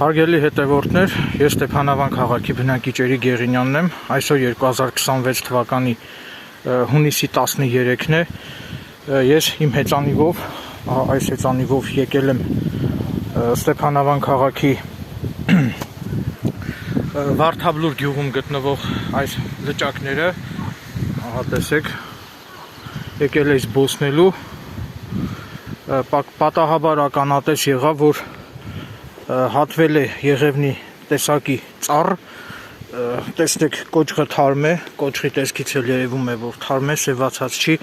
Հարգելի հետևորդներ, ես Ստեփանավան քաղաքի բնակիչ Էրիկ Գեղինյանն եմ, այսօր 2026 թվականի հունիսի 13-ն է, ես իմ հեծանիվով, այս հեծանիվով եկել եմ Ստեփանավան քաղաքի Վարդաբլուր գյուղում գտնվող այս լճակները, ահա տեսեք, եկել եմ զբոսնելու, պատահաբար ականատես եղավ, որ հատվել է Եղևնի տեսակի ծառ, տեսնեք կոճղը թարմ է, կոճղի տեսքից էլ երևում է, որ թարմ է, սևացած չի,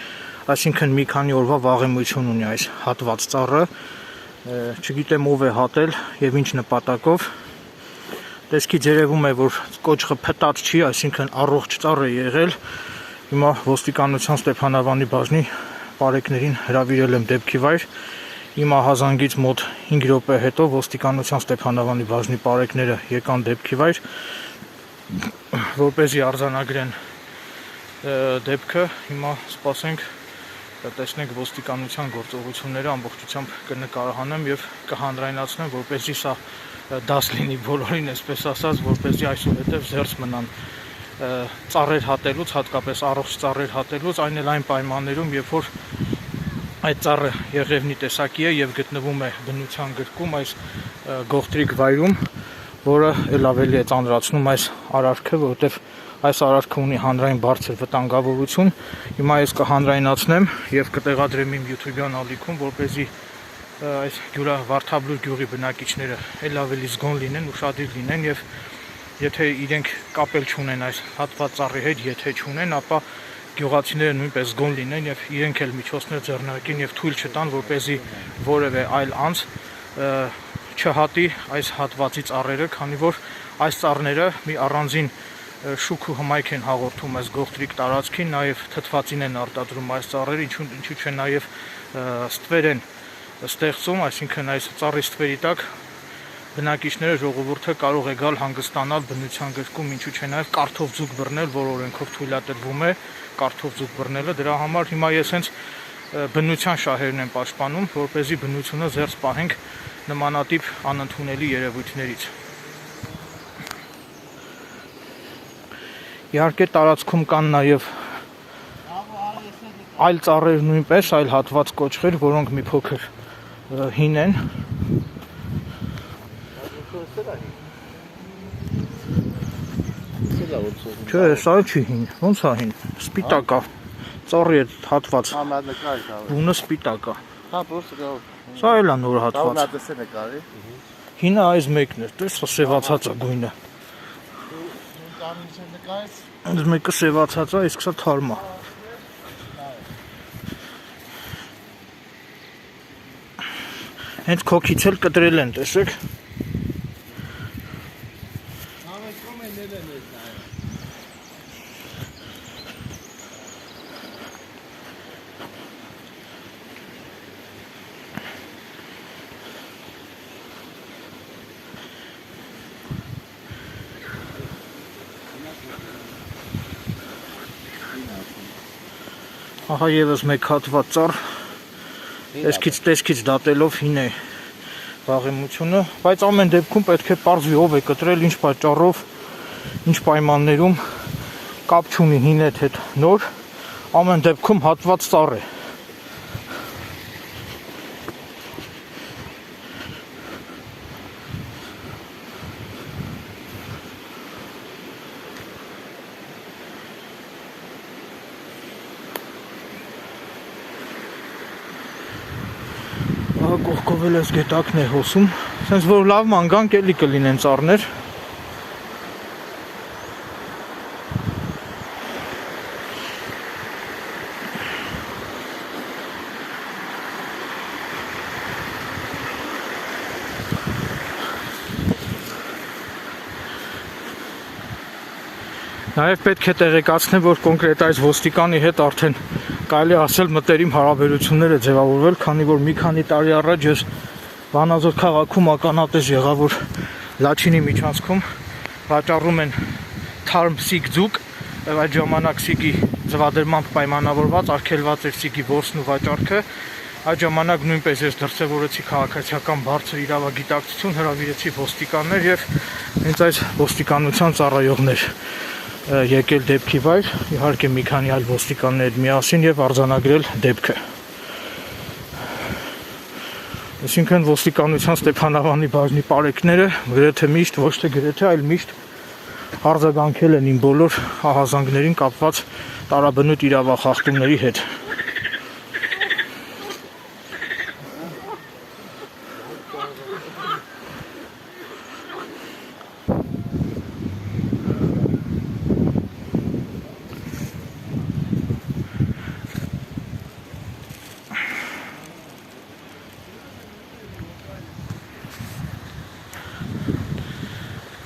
այսինքն մի քանի օրվա վաղեմություն ունի այս հատված ծառը, չգիտեմ ով է հատել եւ ինչ նպատակով, տեսքից երևում է, որ կոճղը փտած չի, այսինքն առողջ ծառ է եղել, հիմա ոստիկանության Ստեփանավանի բաժնի բարեկներին հրավիրել եմ դեպքի վայր, Իմ ահազանգից մոտ 5 րոպե հետո ոստիկանության Ստեփանավանի բաժնի պարեկները եկան դեպքի վայր, որպեսզի արձանագրեն դեպքը, հիմա սպասենք, տեսնենք ոստիկանության գործողությունները ամբողջությամբ կնկարահանեմ եւ կհանրայնացնեմ, որպեսզի սա դաս լինի բոլորին, այսպես ասած, որպեսզի այսուհետև զերծ մնան ծառեր հատելուց, հատկապես առողջ ծառեր հատելուց, այն էլ այն պայմաններում, երբ որ այդ ծառը Եղևնի տեսակի է եւ գտնվում է բնության գրկում այս գողտրիկ վայրում, որը ել ավելի է ծանրացնում այս արարքը, որովհետեւ այս արարքը ունի հանրային բարձր վտանգավորություն։ Հիմա ես կհանրայնացնեմ եւ կտեղադրեմ իմ YouTube-յան ալիքում, որպեսզի այս Վարդաբլուր գյուղի բնակիչները ել ավելի զգոն լինեն, ուշադիր լինեն եւ եթե իրենք կապել չունեն այս հատված ծառի հետ, եթե չունեն, ապա գյուղացիները նույնպես զգոն լինեն եւ իրենք էլ միջոցներ ձեռնարկեն եւ թույլ չտան, որպեսզի որևէ այլ անձ չհատի այս հատվածի ծառերը, քանի որ այս ծառները մի առանձին շուք ու հմայք են հաղորդում այս գողտրիկ տարածքին, նաեւ թթվածին են արտադրում այս ծառերը, ինչու չէ նաեւ ստվեր են ստեղծում, այսինքն այս ծառի ստվերի տակ բնակիչները ժողովուրդը կարող է գալ հանգստանալ բնության գրկում, ինչու չէ նաեւ կարթով ձուկ բռնել, որ օրենքով թույլատրվում է կարթով ձուկ բռնելը, դրա համար հիմա ես հենց բնության շահերն եմ պաշտպանում, որպեսզի բնությունը զերծ պահենք նմանատիպ անընդունելի երևույթներից։ Իհարկե տարածքում կան նաեւ այլ ծառեր նույնպես, այլ հատված կոճղեր, որոնք մի փոքր հին են։ Չէ, սա չի հին, ոնց է հին, սպիտակ է, ծառի այդ հատված, բունը սպիտակ է, սա էլ է նոր հատված, հինը այս մեկն է, տես սևացած է գույնը, այս մեկը սևացած է, իսկ սա թարմ է, հենց քոքից էլ կտրել են, տեսեք, Ահա եւս մեկ հատված ծառ, տեսքից դատելով հին է վաղեմությունը, բայց ամեն դեպքում պետք է պարզվի ով է կտրել, ինչ պատճառով, ինչ պայմաններում, կապ չունի հին հետ նոր, ամեն դեպքում հատված ծառ է։ Կողքով էլ այս գետակն է հոսում, սենց որ լավ մանգանք էլի կլինեն ծառներ։ Նաև պետք է տեղեկացնեմ, որ կոնկրետ այս ոստիկանի հետ արդեն կարելի ասել մտերիմ հարաբերություններ է ձևավորվել, քանի որ մի քանի տարի առաջ ես Վանաձոր քաղաքում ականատես եղա, որ Լաչինի միջանցքում վաճառում են թարմ սիկ ձուկ, եւ այդ ժամանակ Սիգի ձվադրմամբ պայմանավորված արգելված էր Սիգի որսն ու վաճառքը։ Այդ ժամանակ նույնպես ես դրսևորեցի քաղաքացիական բարձր իրավագիտակցություն, հրավիրեցի ոստիկաններ եւ հենց այս ոստիկանության ծառայողներ եկել դեպքի վայր, իհարկե մի քանի այլ ոստիկաններ միասին եւ արձանագրել դեպքը։ Այսինքն ոստիկանության Ստեփանավանի բաժնի պարեկները գրեթե միշտ, ոչ թե գրեթե, այլ միշտ արձագանքել են իմ բոլոր ահազանգներին կապված տարաբնույթ իրավախախտումների հետ։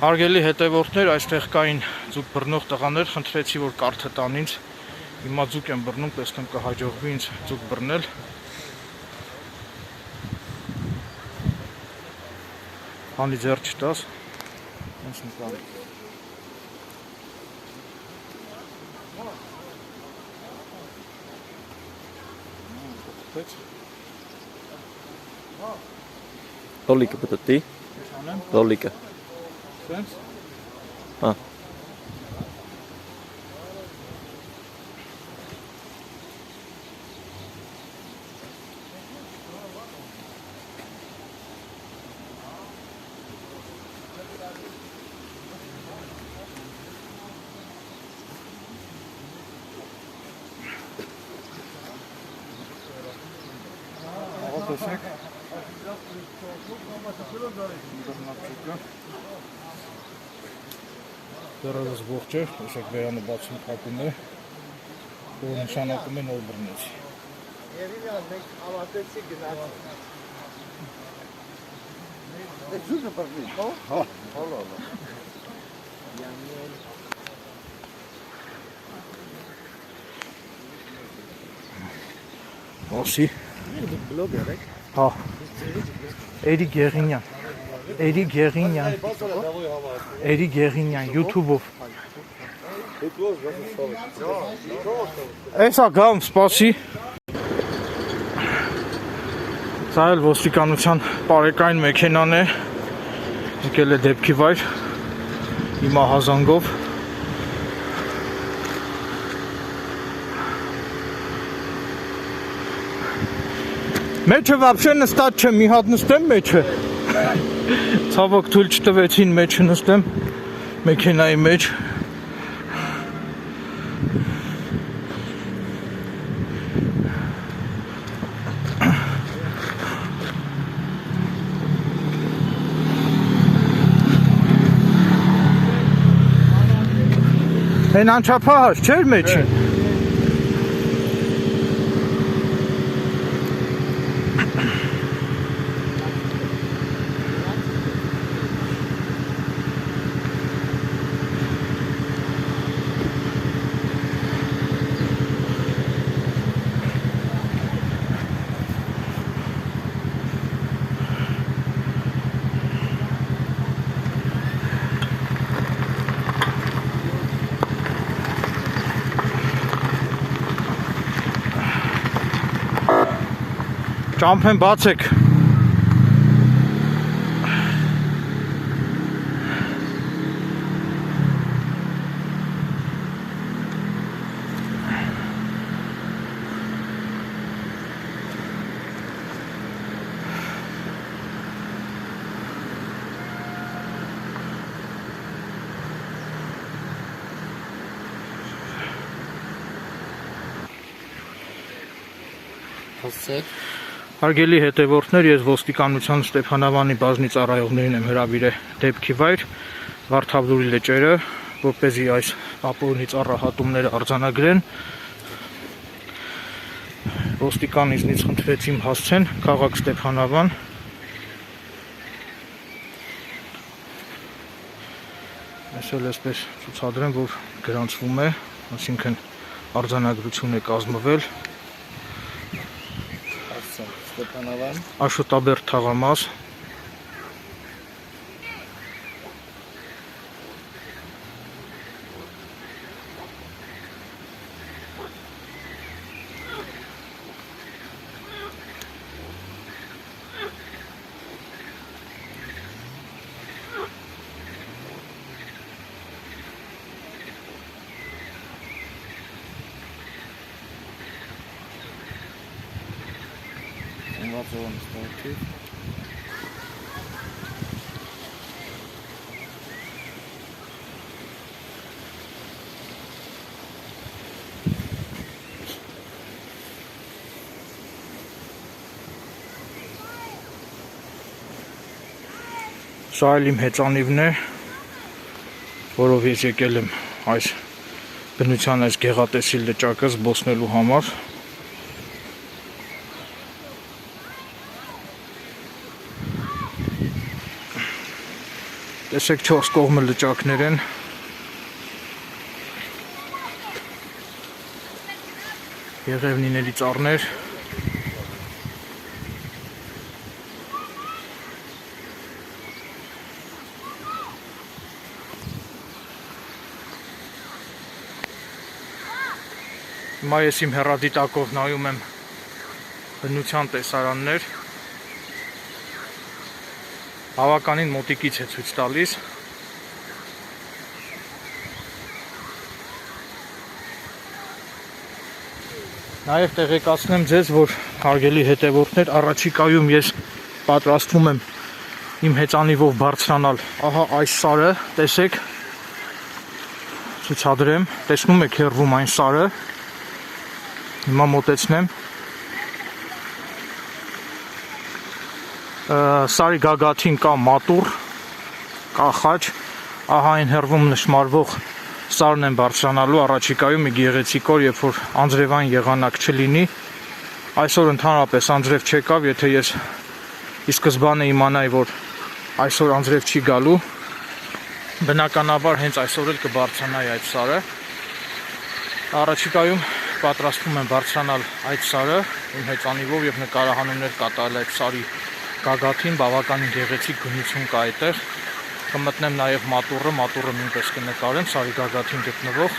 Հարգելի հետևորդներ, այստեղ կային ձուկ բռնող տղաներ, խնդրեցի, որ կարդը տան ինձ, հիմա ձուկ եմ բռնում, տեսնեմ կհաջողվի ինձ ձուկ բռնել։ Հանի ձեռ չտաս, ինձ նկարի։ Rolliken bedoelt die? Rolliken. Sense? Ah. Դեռևս ողջ է, տեսեք վերանը բացում փակում է, որ նշանակում է նոր բռնեցի։ Երևի մենք ավարտեցի գնացի։ Այդ զուգը բռնի, հո՞։ Հոլո։ Յանել։ Ոսի։ Դուք բլոգեր եք։ Հա։ Էրիկ Գեղինյան։ Էրիկ Գեղինյան։ Էրիկ Գեղինյան YouTube-ով։ Էսա գամ, սպասի։ Սա էլ ոստիկանության պարեկային մեքենան է, եկել է դեպքի վայր, իմ ահազանգով։ Մեջը вообще նստած չէ, մի հատ նստեմ մեջը։ Ցավոք թույլ չտվեցին մեջը նստեմ մեքենայի մեջ։ Են անչափահաս չէր մեջին։ Ճամփեն բացեք։ Հասցեք։ Հարգելի հետևորդներ, ես ոստիկանության Ստեփանավանի բաժնի ծառայողներին եմ հրավիրել դեպքի վայր, վարդապետի լճերը, որպեսզի այս ապօրինի ծառայությունները արձանագրեն։ Ոստիկան ինձնից խնդրեց իմ հասցեն քաղաք Ստեփանավան։ Ես էլ այսպես ցուցադրեմ, որ գրանցվում է, այսինքն արձանագրություն է կազմվել։ Ստեփանավան։ Աշոտաբերդ թաղամաս։ Ծնված օրն ստորքի։ Սա էլ իմ հեծանիվն է, որով ես եկել եմ այս բնության այս գեղատեսիլ լճակը զբոսնելու համար։ Տեսեք 4 կողմը լճակներ են։ Եղևնիների ծառներ։ Հիմա ես իմ հեռադիտակով նայում եմ բնության տեսարաններ, բավականին մոտիկից է ցույց տալիս։ Նաև տեղեկացնեմ ձեզ, որ հարգելի հետևորդներ, առաջիկայում ես պատրաստվում եմ իմ հեծանիվով բարձրանալ, ահա այս սարը, տեսեք, ցույցադրեմ, տեսնում եք հեռվում այն սարը։ Հիմա մոտեցնեմ։ Սարի գագաթին կա մատուռ, կա խաչ, ահա այն հեռվում նշմարվող սարն են բարձրանալու առաջիկայում մի գեղեցիկ օր, երբ որ անձրևային եղանակ չլինի։ Այսօր ընդհանրապես անձրև չեկավ, եթե ես ի սկզբանե իմանայի, որ այսօր անձրև չի գալու, բնականաբար հենց այսօր էլ կբարձրանայի այդ սարը։ Առաջիկայում պատրաստվում եմ բարձրանալ այդ սարը իմ հեծանիվով եւ նկարահանումներ կատարել այդ սարի գագաթին, բավականին գեղեցիկ գույնություն կա այդտեղ։ Կմտնեմ նաեւ մատուռը նույնպես կնկարեմ սարի գագաթին գտնվող։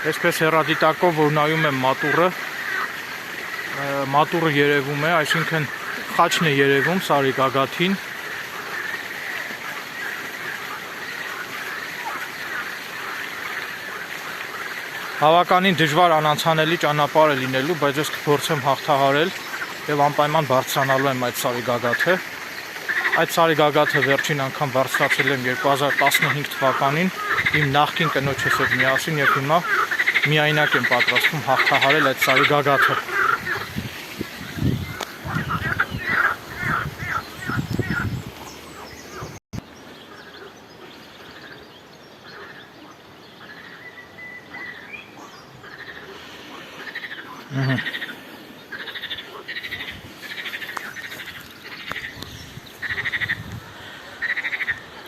Այսպես հեռադիտակով, որ նայում եմ մատուռը երևում է, այսինքն խաչն է երևում սարի գագաթին։ Բավականին դժվար անանցանելի ճանապարհ է լինելու, բայց ես կփորձեմ հաղթահարել եւ անպայման բարձրանալու եմ այդ սարի գագաթը։ Այդ սարի գագաթը վերջին անգամ բարձրացել եմ 2015 թվականին իմ նախկին կնոջս հետ միասին եւ հիմա միայնակ եմ պատրաստվում հաղթահարել այդ սարի գագաթը։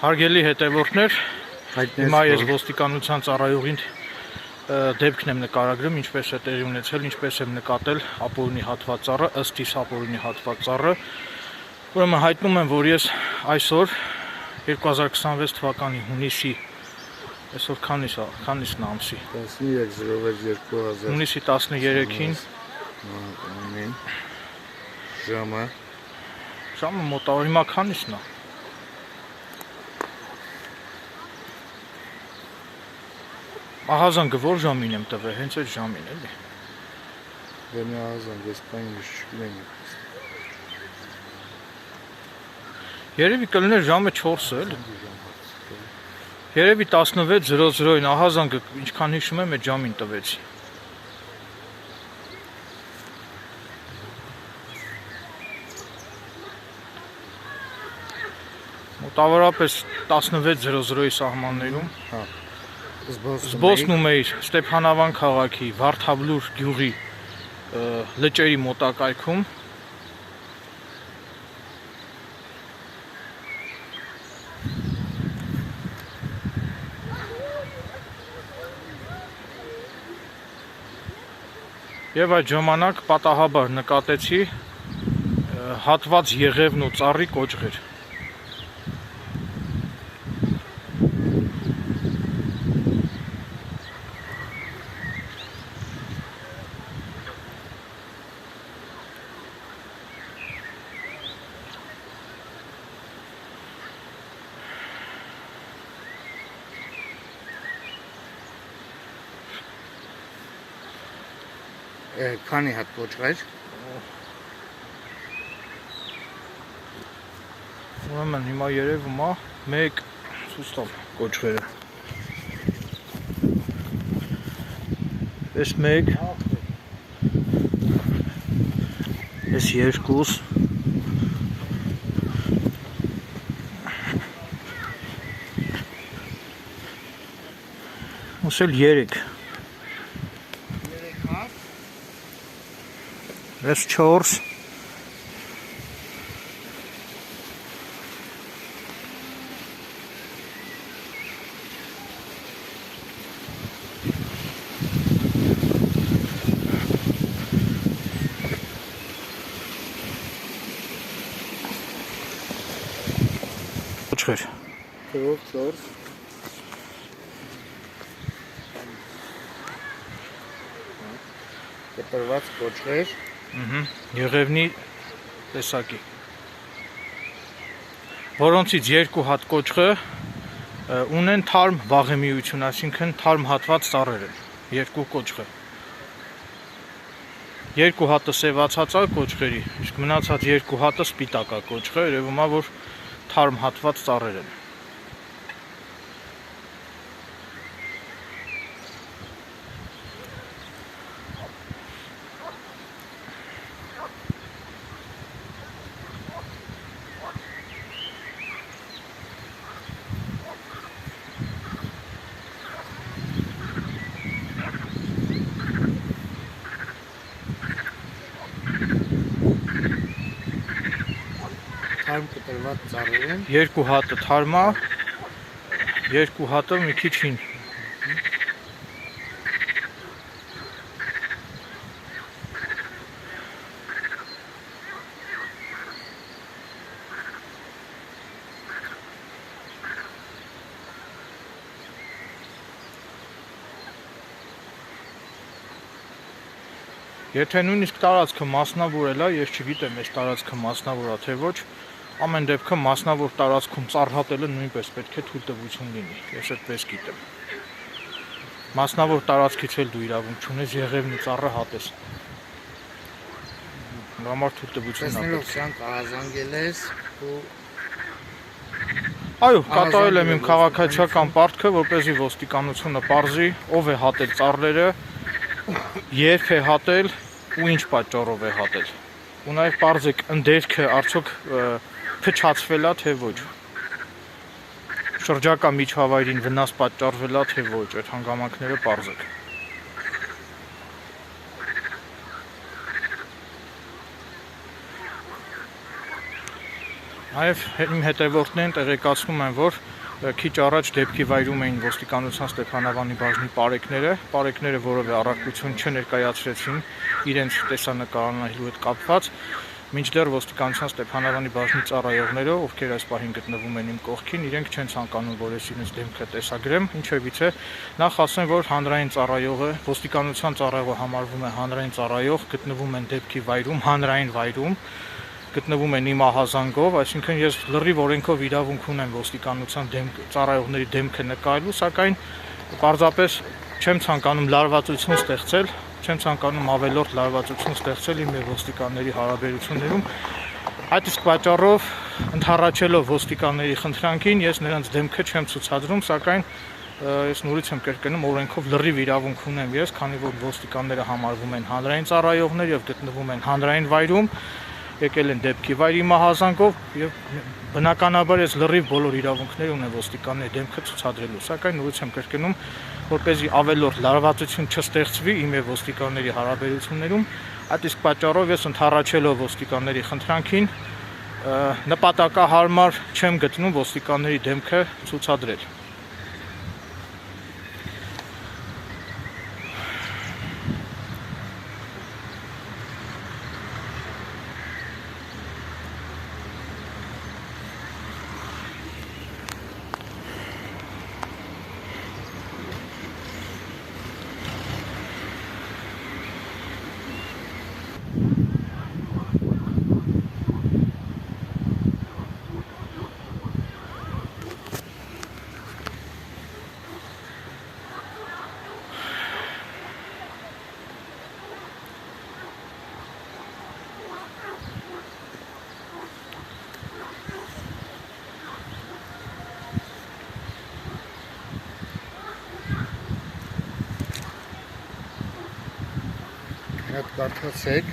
Հարգելի հետևորդներ, հիմա ես ոստիկանության ծառայողին դեպքն եմ նկարագրում, ինչպես է տեղի ունեցել, ինչպես եմ նկատել ապօրինի հատվածառը, ըստ իս ապօրինի հատվածառը։ Ուրեմն հայտնում եմ, որ ես այսօր 2026 թվականի հունիսի, այսօր քանիսն ամսի, 13/06/2000 հունիսի 13-ին ժամը մոտավոր հիմա քանիսն է։ Ահազանգը որ ժամին եմ տվել, հենց այդ ժամին էլի։ Դեմի ահազանգ, ես պայն չգիտեմ։ Երևի կլներ ժամը 4-ը էլի։ Երևի 16:00-ին ահազանգը ինչքան հիշում եմ այդ ժամին տվեցի։ Մոտավորապես 16:00-ի սահմաններում զբոսնում էի Ստեփանավան քաղաքի Վարդավլուր գյուղի լճերի մոտակայքում։ Եվ այդ ժամանակ պատահաբար նկատեցի հատված եղևն ու ծառի կոճղեր։ Քանի հատ կոճղեր։ Ուրեմն հիմա երևում է 1 ցույց տամ կոճղերը։ Էս 1 Էս 2 Ոսել 3 Էս 4 Կոճղեր Թվով 4 կտրված կոճղեր։ Եղևնի տեսակի, որոնցից 2 հատ կոճղը ունեն թարմ վաղեմիություն, այսինքն թարմ հատված ծառեր են, 2 կոճղը։ 2 հատը սևացած է կոճղերի, իսկ մնացած 2 հատը սպիտակ է կոճղը, երևում է, որ թարմ հատված ծառեր են։ Թարմ կտրված ծառեր են։ 2 հատը թարմ է, 2 հատը մի քիչ հին։ Եթե նույնիսկ տարածքը մասնավորել է, ես չգիտեմ, այս տարածքը մասնավոր է թե ոչ, ամեն դեպքում մասնավոր տարածքում ծառհատելը նույնպես պետք է թույլտվություն լինի, ես այդպես գիտեմ։ Մասնավոր տարածքից էլ դու իրավունք չունես եղևնի ծառը հատես։ Նրա համար թույլտվությունն է Տեսնելով պետք։ սրանք ահազանգել ես ու Այո, կատարել եմ իմ քաղաքացիական պարտքը, որպեսզի ոստիկանությունը պարզի, ով է հատել ծառերը, երբ է հատել ու ինչ պատճառով է հատել։ Ու նաև պարզեք ընդերքը արդյոք փչացվել է թե ոչ։ Շրջակա միջավայրին վնաս պատճառվել է թե ոչ, այդ հանգամանքները պարզեք։ Նաև իմ հետևորդներն տեղեկացնում են, որ քիչ առաջ դեպքի վայրում էին ոստիկանության Ստեփանավանի բաժնի պարեկները որևէ առարկություն չներկայացրեցին իրենց տեսանկարահանելու հետ կապված, մինչդեռ ոստիկանության Ստեփանավանի բաժնի ծառայողները, ովքեր այս պահին գտնվում են իմ կողքին, իրենք չեն ցանկանում, որ ես իրենց դեմքը տեսագրեմ, ինչևիցե նախ ասեմ, որ հանրային ծառայողը, ոստիկանության ծառայողը համարվում է հանրային ծառայող, գտնվում են դեպքի վայրում, հանրային վայրում, գտնվում են իմ ահազանգով, այսինքն ես լրիվ օրենքով իրավունք ունեմ ոստիկանության ծառայողների դեմքը նկարելու, սակայն պարզապես չեմ ցանկանում լարվածություն ստեղծել, չեմ ցանկանում ավելորդ լարվածություն ստեղծել իմ եւ ոստիկանների հարաբերություններում։ Այդ իսկ պատճառով ընդառաջելով ոստիկանների խնդրանքին ես նրանց դեմքը չեմ ցուցադրում, սակայն ես նորից եմ կրկնում, օրենքով լրիվ իրավունք ունեմ ես, քանի որ ոստիկանները համարվում են հանրային ծառայողներ եւ գտնվում են հանրային վայրում, եկել են դեպքի վայր իմ ահազանգով եւ բնականաբար ես լրիվ բոլոր իրավունքներ ունեմ ոստիկանների դեմքը ցուցադրելու, սակայն նորից եմ կրկնում, որպեսզի ավելորդ լարվածություն չստեղծվի իմ եւ ոստիկանների հարաբերություններում, այդ իսկ պատճառով ես ընդառաջելով ոստիկանների խնդրանքին նպատակահարմար չեմ գտնում ոստիկանների դեմքը ցուցադրել։ Այդ կարդացեք։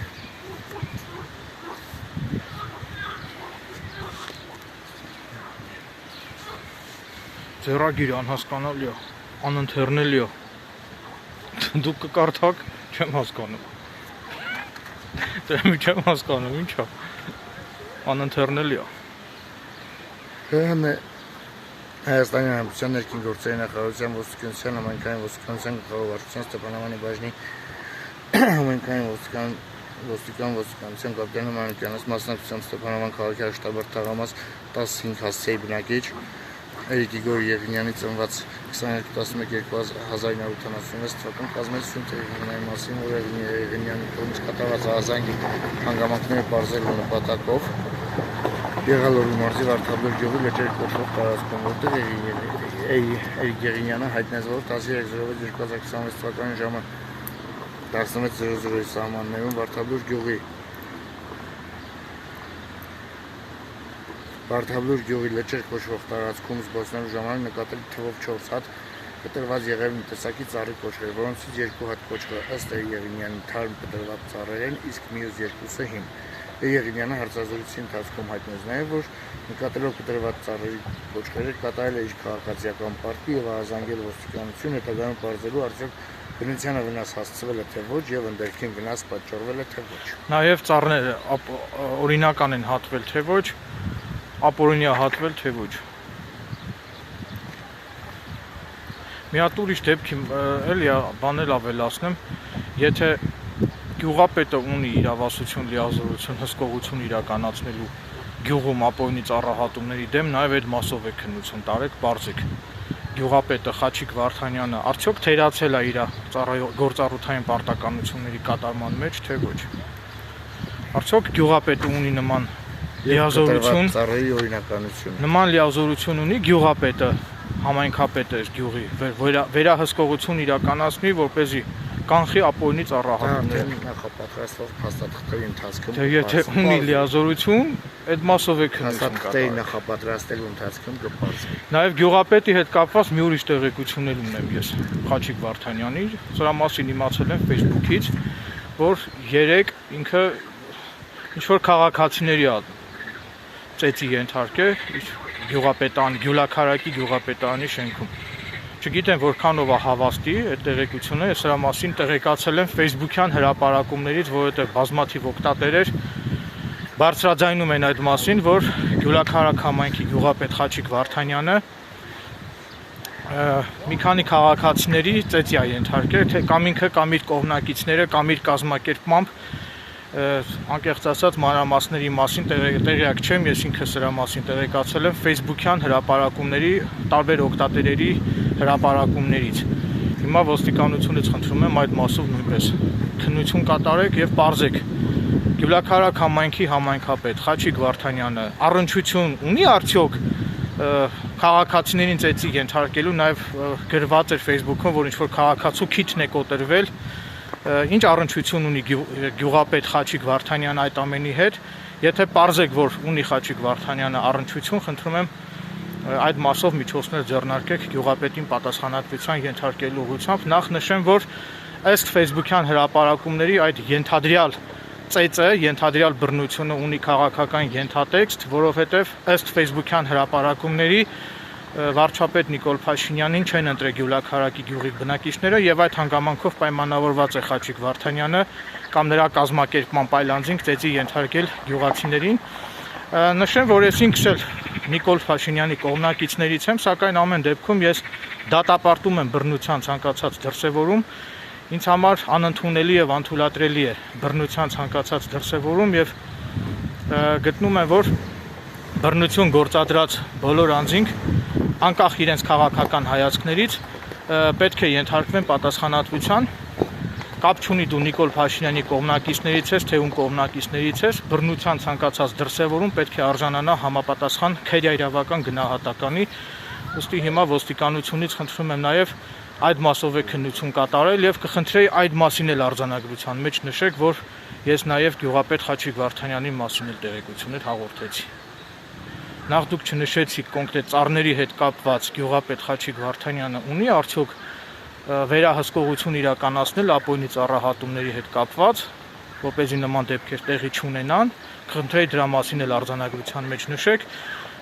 Ձեռագիր անհասկանալի է, անընթեռնելի է։ Դուք կկարդաք, չեմ հասկանում։ Դե չեմ հասկանում, ինչ է։ Անընթեռնելի է։ ՀՀՄ Հայաստանի Հանրապետության ներքին գործերի նախարարության ոստիկանության համայնքային ոստիկանության գլխավորվարչության Ստեփանավանի բաժնի համայնքային ոստիկանության կապիտան Մանուկյանից մասնակցությամբ Ստեփանավան քաղաքի աշտաբար թաղամաս 15 հասցեի բնակիչ Գիգոր Եղինյանի ծնված 22/11/1976 թվականին կազմեցություն տեղի մասին, որ Եղինյանի կողմից կատարված ազանգի հանգամանքները բարձելու նպատակով Եղալորի մարզի Վարդապետի գյուղի լճերի կոչվող տարածքում, որտեղ Եղինյանը հայտնեց, որ 13/06/2026 թվականի ժամը 16:00-ի սահմաններում Վարդապետի գյուղի լճեր կոչվող տարածքում զբոսնելու ժամանակ նկատել թվով 4 հատ կտրված եղել մի տեսակի ծառի կոչվեր, որոնցից 2 հատ կոչվը ըստ Եղինյանի թարմ կտրված ծառեր են, իսկ մյուս 2-ը հիմ։ Եղինյանը հարցազրույցի ընթացքում հայտնեց նաև, որ նկատելով կտրված ծառերի կոչվերը կատարել է իր քաղաքացիական պարտքի եւ ազանգել ոստիկանություն, հետագայում պարզելու արդյոք բնությանը վնաս հասցվել է թե ոչ եւ ընդերքին վնաս պատճառվել է թե ոչ։ Նաև ծառները օրինական են հատվել թե ոչ, ապօրինյա հատվել թե ոչ։ Մի հատ ուրիշ դեպքի էլի բանել ավելացնեմ, եթե գյուղապետը ունի իրավասություն, լիազորություն, հսկողություն իրականացնելու գյուղում ապօրինի ծառահատումների դեմ, նաև այդ մասով է քննություն տարեք, բարձեք։ Գյուղապետը Խաչիկ Վարդանյանը արդյոք թերացել է իր գործառութային պարտականությունների կատարման մեջ, թե ոչ։ Արդյոք գյուղապետը ունի նման լիազորություն, ծառերի օրինականություն։ Նման լիազորություն ունի գյուղապետը, համայնքապետը գյուղի, վերահսկողություն իրականացնի, որպեսզի կանխի ապօրինի ծառահատումները։ Նախապատրաստող փաստաթղթերի ընթացքում Եթե ունի լիազորություն, այդ մասով է քննություն փաստաթղթերի կատարել։ նախապատրաստելու ընթացքում կպարզվի։ Նաև գյուղապետի հետ կապված մի ուրիշ տեղեկություններ ունեմ ես Խաչիկ Վարդանյանի, սրա մասին իմացել եմ Facebook-ից, որ երեք ինքը ինչ-որ քաղաքացիների ծեծի ենթարկել Գյուլաքարակի գյուղապետարանի շենքում։ Չգիտեմ որքանով է հավաստի այդ տեղեկությունը, ես սրա մասին տեղեկացել եմ Facebook-յան հրապարակումներից, որովհետև բազմաթիվ օգտատերեր բարձրաձայնում են այդ մասին, որ Գյուլաքարակ համայնքի գյուղապետ Խաչիկ Վարդանյանը մի քանի քաղաքացիների ծեծի է ենթարկել, թե կամ ինքը, կամ իր կողմնակիցները, կամ իր կազմակերպմամբ անկեղծ ասած մանրամասների մասին տեղյակ չեմ, ես ինքս սրա մասին տեղեկացել եմ Facebook-յան հրապարակումների, տարբեր օգտատերերի հրապարակումներից։ Հիմա ոստիկանությունից խնդրում եմ այդ մասով նույնպես քննություն կատարեք եւ պարզեք։ Գյուլաքարակ համայնքի համայնքապետ Խաչիկ Վարդանյանը առնչություն ունի արդյոք քաղաքացիներին ծեծի ենթարկելու, նաեւ գրված էր Facebook-ում, որ ինչ-որ քաղաքացու քիթն է կոտրվել, ինչ առնչություն ունի գյուղապետ Խաչիկ Վարդանյանը այդ ամենի հետ, եթե պարզեք, որ ունի Խաչիկ Վարդանյանը առնչություն, խնդրում եմ այդ մասով միջոցներ ձեռնարկեք գյուղապետին պատասխանատվության ենթարկելու ուղղությամբ։ Նախ նշեմ, որ ըստ Facebook-յան հրապարակումների այդ ենթադրյալ ծեծը, ենթադրյալ բռնությունը ունի քաղաքական ենթատեքստ, որովհետև ըստ Facebook-յան հրապարակումների վարչապետ Նիկոլ Փաշինյանին չեն ընտրել Գյուլաքարակի գյուղի բնակիչները եւ այդ հանգամանքով պայմանավորված է Խաչիկ Վարդանյանը կամ նրա կազմակերպման պայլանձին ծեծի ենթարկել գյուղացիներին։ Նշեմ, որ ես ինքս էլ Նիկոլ Փաշինյանի կողմնակիցներից եմ, սակայն ամեն դեպքում ես դատապարտում եմ բռնության ցանկացած դրսևորում, ինձ համար անընդունելի եւ անթույլատրելի է բռնության ցանկացած դրսևորում եւ գտնում եմ, որ բռնություն գործադրած բոլոր անձինք անկախ իրենց քաղաքական հայացքներից պետք է ենթարկվեն պատասխանատվության, կապ չունի դու Նիկոլ Փաշինյանի կողմնակիցներից ես, թե ում կողմնակիցներից ես, բռնության ցանկացած դրսևորում պետք է արժանանա համապատասխան քերյա իրավական գնահատականի, ուստի հիմա ոստիկանությունից խնդրում եմ նաև այդ մասով է քննություն կատարել եւ կխնդրեի այդ մասին էլ արձանագրության մեջ նշեք, որ ես նաև գյուղապետ Խաչիկ Վարդանյանի մասին էլ տեղեկություններ հաղորդեցի։ Նախ դուք չնշեցիք կոնկրետ ծառների հետ կապված գյուղապետ Խաչիկ Վարդանյանը ունի արդյոք վերահսկողություն իրականացնել ապօրինի ծառայությունների հետ կապված, որպեսզի նման դեպքեր տեղի չունենան, խնդրեի դրա մասին էլ արձանագրության մեջ նշեք,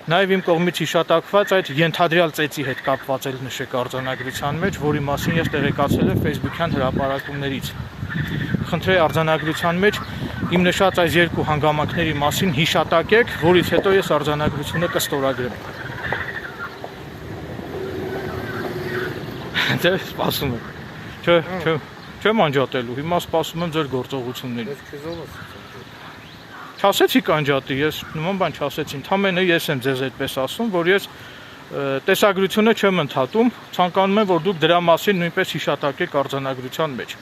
նաև իմ կողմից հիշատակված այդ ենթադրյալ ծեծի հետ կապված էլ նշեք արձանագրության մեջ, որի մասին ես տեղեկացել եմ Facebook-յան հրապարակումներից։ Խնդրեի արձանագրության մեջ իմ նշած այս երկու հանգամանքների մասին հիշատակեք, որից հետո ես արձանագրությունը կստորագրեմ։ Դե սպասում եմ։ Չեմ անջատելու, հիմա սպասում եմ ձեր գործողություններին։ Չասեցիք անջատի, ես նման բան չասեցի, ընդամենը ես եմ ձեզ այդպես ասում, որ ես տեսագրությունը չեմ ընդհատում, ցանկանում եմ, որ դուք դրա մասին նույնպես հիշատակեք արձանագրության մեջ։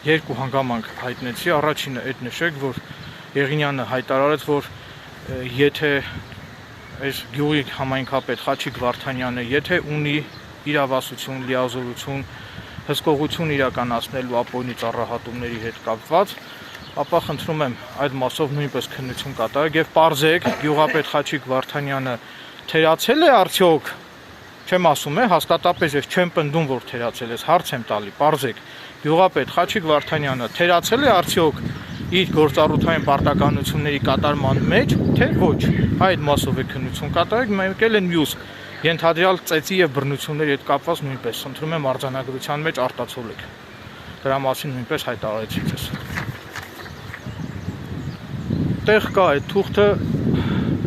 Երկու հանգամանք հայտնեցի, առաջինը այդ նշեք, որ Եղինյանը հայտարարեց, որ եթե այս գյուղի համայնքապետ Խաչիկ Վարդանյանը եթե ունի իրավասություն, լիազորություն, հսկողություն իրականացնելու ապօրինի ծառայությունների հետ կապված, ապա խնդրում եմ այդ մասով նույնպես քննություն կատարեք եւ պարզեք գյուղապետ Խաչիկ Վարդանյանը թերացել է արդյոք, չեմ ասում հաստատապես ես չեմ պնդում, որ թերացել ես, հարց եմ տալի, պարզեք գյուղապետ Խաչիկ Վարդանյանը թերացել է արդյոք իր գործառութային պարտականությունների կատարման մեջ, թե ոչ, այդ մասով է քննություն կատարեք, մեկ էլ են մյուս ենթադրյալ ծեծի եւ բռնությունների հետ կապված նույնպես խնդրում եմ արձանագրության մեջ արտացոլեք։ Դրա մասին նույնպես հայտարարեցի ձեզ։ Տեղ կա այդ թուղթը,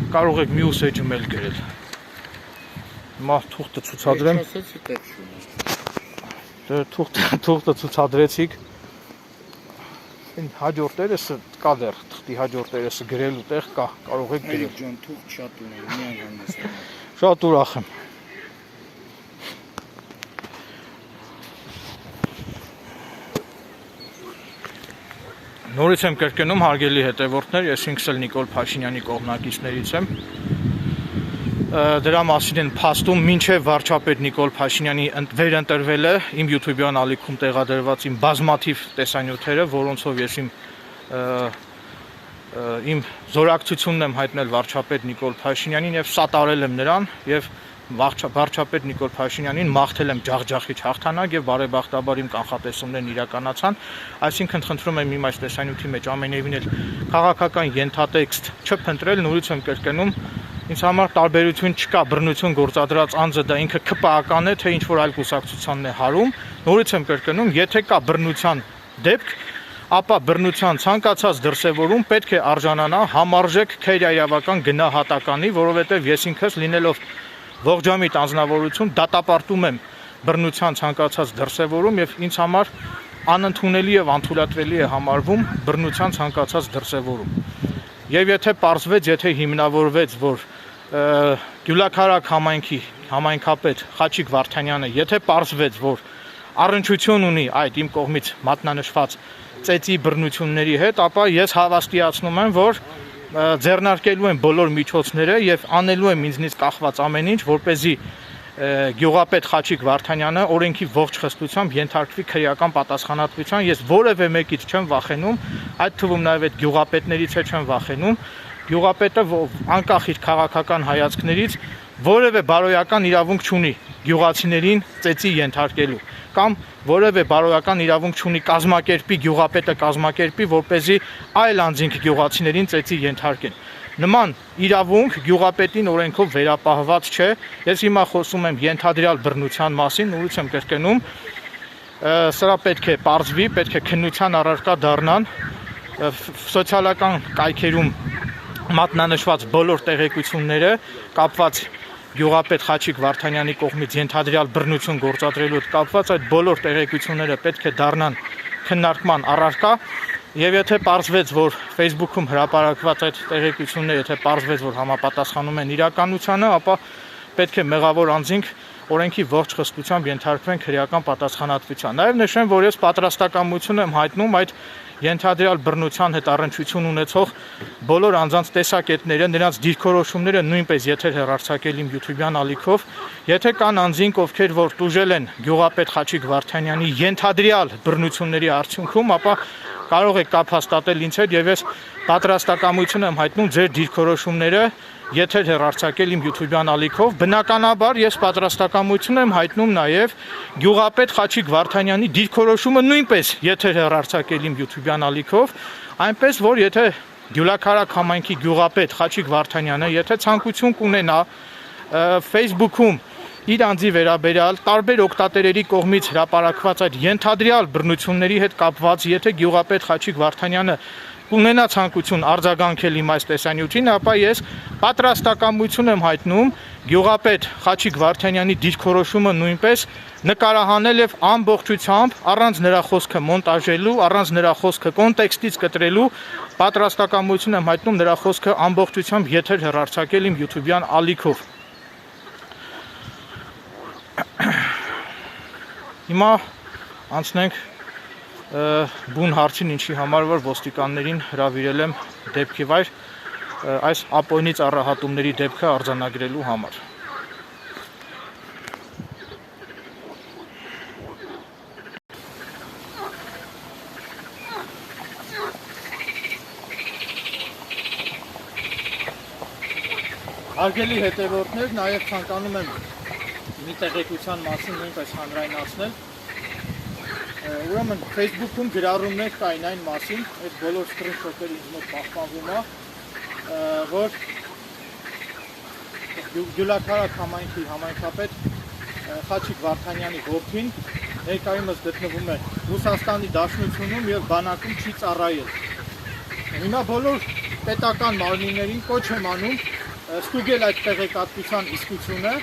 կարող եք մյուս էջում էլ գրել։ Հիմա թուղթը ցուցադրեմ։ Դե թուղթը ցուցադրեցիք։ Հաջորդ երեսը կա դեռ, թղթի հաջորդ երեսը գրելու տեղ կա, կարող եք գրել։ Ջան, թուղթ շատ ունեմ, միայն հանդեսանում։ Շատ ուրախ եմ։ Նորից եմ կրկնում, հարգելի հետևորդներ, ես ինքս էլ Նիկոլ Փաշինյանի կողմնակիցներից եմ։ Դրա մասին են փաստում մինչև վարչապետ Նիկոլ Փաշինյանի վերընտրվել է իմ YouTube-յան ալիքում տեղադրված իմ բազմաթիվ տեսանյութերը, որոնցով ես իմ զորակցությունն եմ հայտնել վարչապետ Նիկոլ Փաշինյանին եւ սատարել եմ նրան եւ վարչապետ Նիկոլ Փաշինյանին մաղթել եմ ջախջախիչ հաղթանակ եւ բարեբախտաբար իմ կանխատեսումներն իրականացան, այսինքն խնդրում եմ իմ այս տեսանյութի մեջ ամենևին էլ քաղաքական ենթատեքստ չփնտրել, նորից եմ կրկնում, ինձ համար տարբերություն չկա բռնություն գործադրած անձը դա ինքը ԿՊԱ-ական է, թե ինչ որ այլ կուսակցությանն է հարում, նորից եմ կրկնում, եթե կա բռնության դեպք, ապա բռնության ցանկացած դրսևորում պետք է արժանանա համարժեք քերայավական գնահատականի, որովհետեւ ես ինքս լինելով ողջամիտ անձնավորություն դատապարտում եմ բռնության ցանկացած դրսևորում եւ ինձ համար անընդունելի եւ անթույլատրելի է համարվում բռնության ցանկացած դրսևորում։ Եվ եթե պարզվեց, եթե հիմնավորվեց, որ Գյուլաքարակ համայնքի համայնքապետ Խաչիկ Վարդանյանը, եթե պարզվեց, որ առնչություն ունի այդ իմ կողմից մատնանշված ծեծի բռնությունների հետ, ապա ես հավաստիացնում եմ, որ ձեռնարկելու եմ բոլոր միջոցները եւ անելու եմ ինձնից կախված ամեն ինչ, որպեսզի գյուղապետ Խաչիկ Վարդանյանը օրենքի ողջ խստությամբ ենթարկվի քրեական պատասխանատվության։ Ես որևէ մեկից չեմ վախենում, այդ թվում նաեւ այդ գյուղապետներից չեմ վախենում։ Գյուղապետը անկախ իր քաղաքական հայացքներից որևէ բարոյական իրավունք չունի գյուղացիներին ծեծի ենթարկելու կամ որևէ բարոյական իրավունք չունի կազմակերպի գյուղապետը կազմակերպի, որպեսզի այլ անձինք գյուղացիներին ծեծի ենթարկեն։ Նման իրավունք գյուղապետին օրենքով վերապահված չէ։ Ես հիմա խոսում եմ ենթադրյալ բռնության մասին, նորից եմ կրկնում, սրա պետք է պարզվի, պետք է քննության առարկա դառնան սոցիալական կայքերում մատնանշված բոլոր տեղեկությունները կապված գյուղապետ Խաչիկ Վարդանյանի կողմից ենթադրյալ բռնություն գործադրելու հետ կապված այդ բոլոր տեղեկությունները պետք է դառնան քննարկման առարկա եւ եթե պարզվեց, որ Facebook-ում հրապարակված այդ տեղեկությունները եթե պարզվեց, որ համապատասխանում են իրականությանը, ապա պետք է մեղավոր անձինք օրենքի ողջ խստությամբ ենթարկվեն քրեական պատասխանատվության։ Նաև նշեմ, որ ես պատրաստակամություն եմ հայտնում այդ ենթադրյալ բռնության հետ առնչություն ունեցող բոլոր անձանց տեսակետները, նրանց դիրքորոշումները նույնպես եթեր հեռարձակել իմ YouTube-յան ալիքով, եթե կան անձինք, ովքեր որ տուժել են գյուղապետ Խաչիկ Վարդանյանի ենթադրյալ բռնությունների արդյունքում, ապա կարող եք կապ հաստատել ինձ հետ եւ ես պատրաստակամություն եմ հայտնում ձեր դիրքորոշումները եթեր հեռարձակել իմ YouTube-յան ալիքով։ Բնականաբար ես պատրաստակամություն եմ հայտնում նաև գյուղապետ Խաչիկ Վարդանյանի դիրքորոշումը նույնպես եթեր հեռարձակել իմ YouTube-յան ալիքով, այնպես որ եթե Գյուլաքարակ համայնքի գյուղապետ Խաչիկ Վարդանյանը եթե ցանկություն կունենա Facebook-ում իր անձի վերաբերյալ տարբեր օգտատերերի կողմից հրապարակված այդ ենթադրյալ բռնությունների հետ կապված, եթե գյուղապետ Խաչիկ Վարդանյանը կունենա ցանկություն արձագանքել իմ այս տեսանյութին, ապա ես պատրաստակամություն եմ հայտնում գյուղապետ Խաչիկ Վարդանյանի դիրքորոշումը նույնպես նկարահանել եւ ամբողջությամբ առանց նրա խոսքը մոնտաժելու, առանց նրա խոսքը կոնտեքստից կտրելու պատրաստակամություն եմ հայտնում նրա խոսքը ամբողջությամբ եթեր հեռարձակել իմ YouTube-յան ալիքով։ Հիմա անցնենք բուն հարցին, ինչի համար որ ոստիկաններին հրավիրել եմ դեպքի վայր այս ապօրինից առահատումների դեպքը արձանագրելու համար։ Հարգելի հետևորդներ, նաև ցանկանում եմ մի տեղեկության մասին նույնպես հանրայնացնել։ Ուրեմն Facebook-ում գրառումներ կային այն մասին, այդ բոլոր սկրինշոթերը ինձ մոտ պահպանվում է, որ Գյուլաքարակ համայնքի համայնքապետ Խաչիկ Վարդանյանի որդին ներկայումս գտնվում է Ռուսաստանի Դաշնությունում եւ բանակում չի ծառայել։ Հիմա բոլոր պետական մարմիններին կոչ եմ անում ստուգել այդ տեղեկատվության իսկությունը,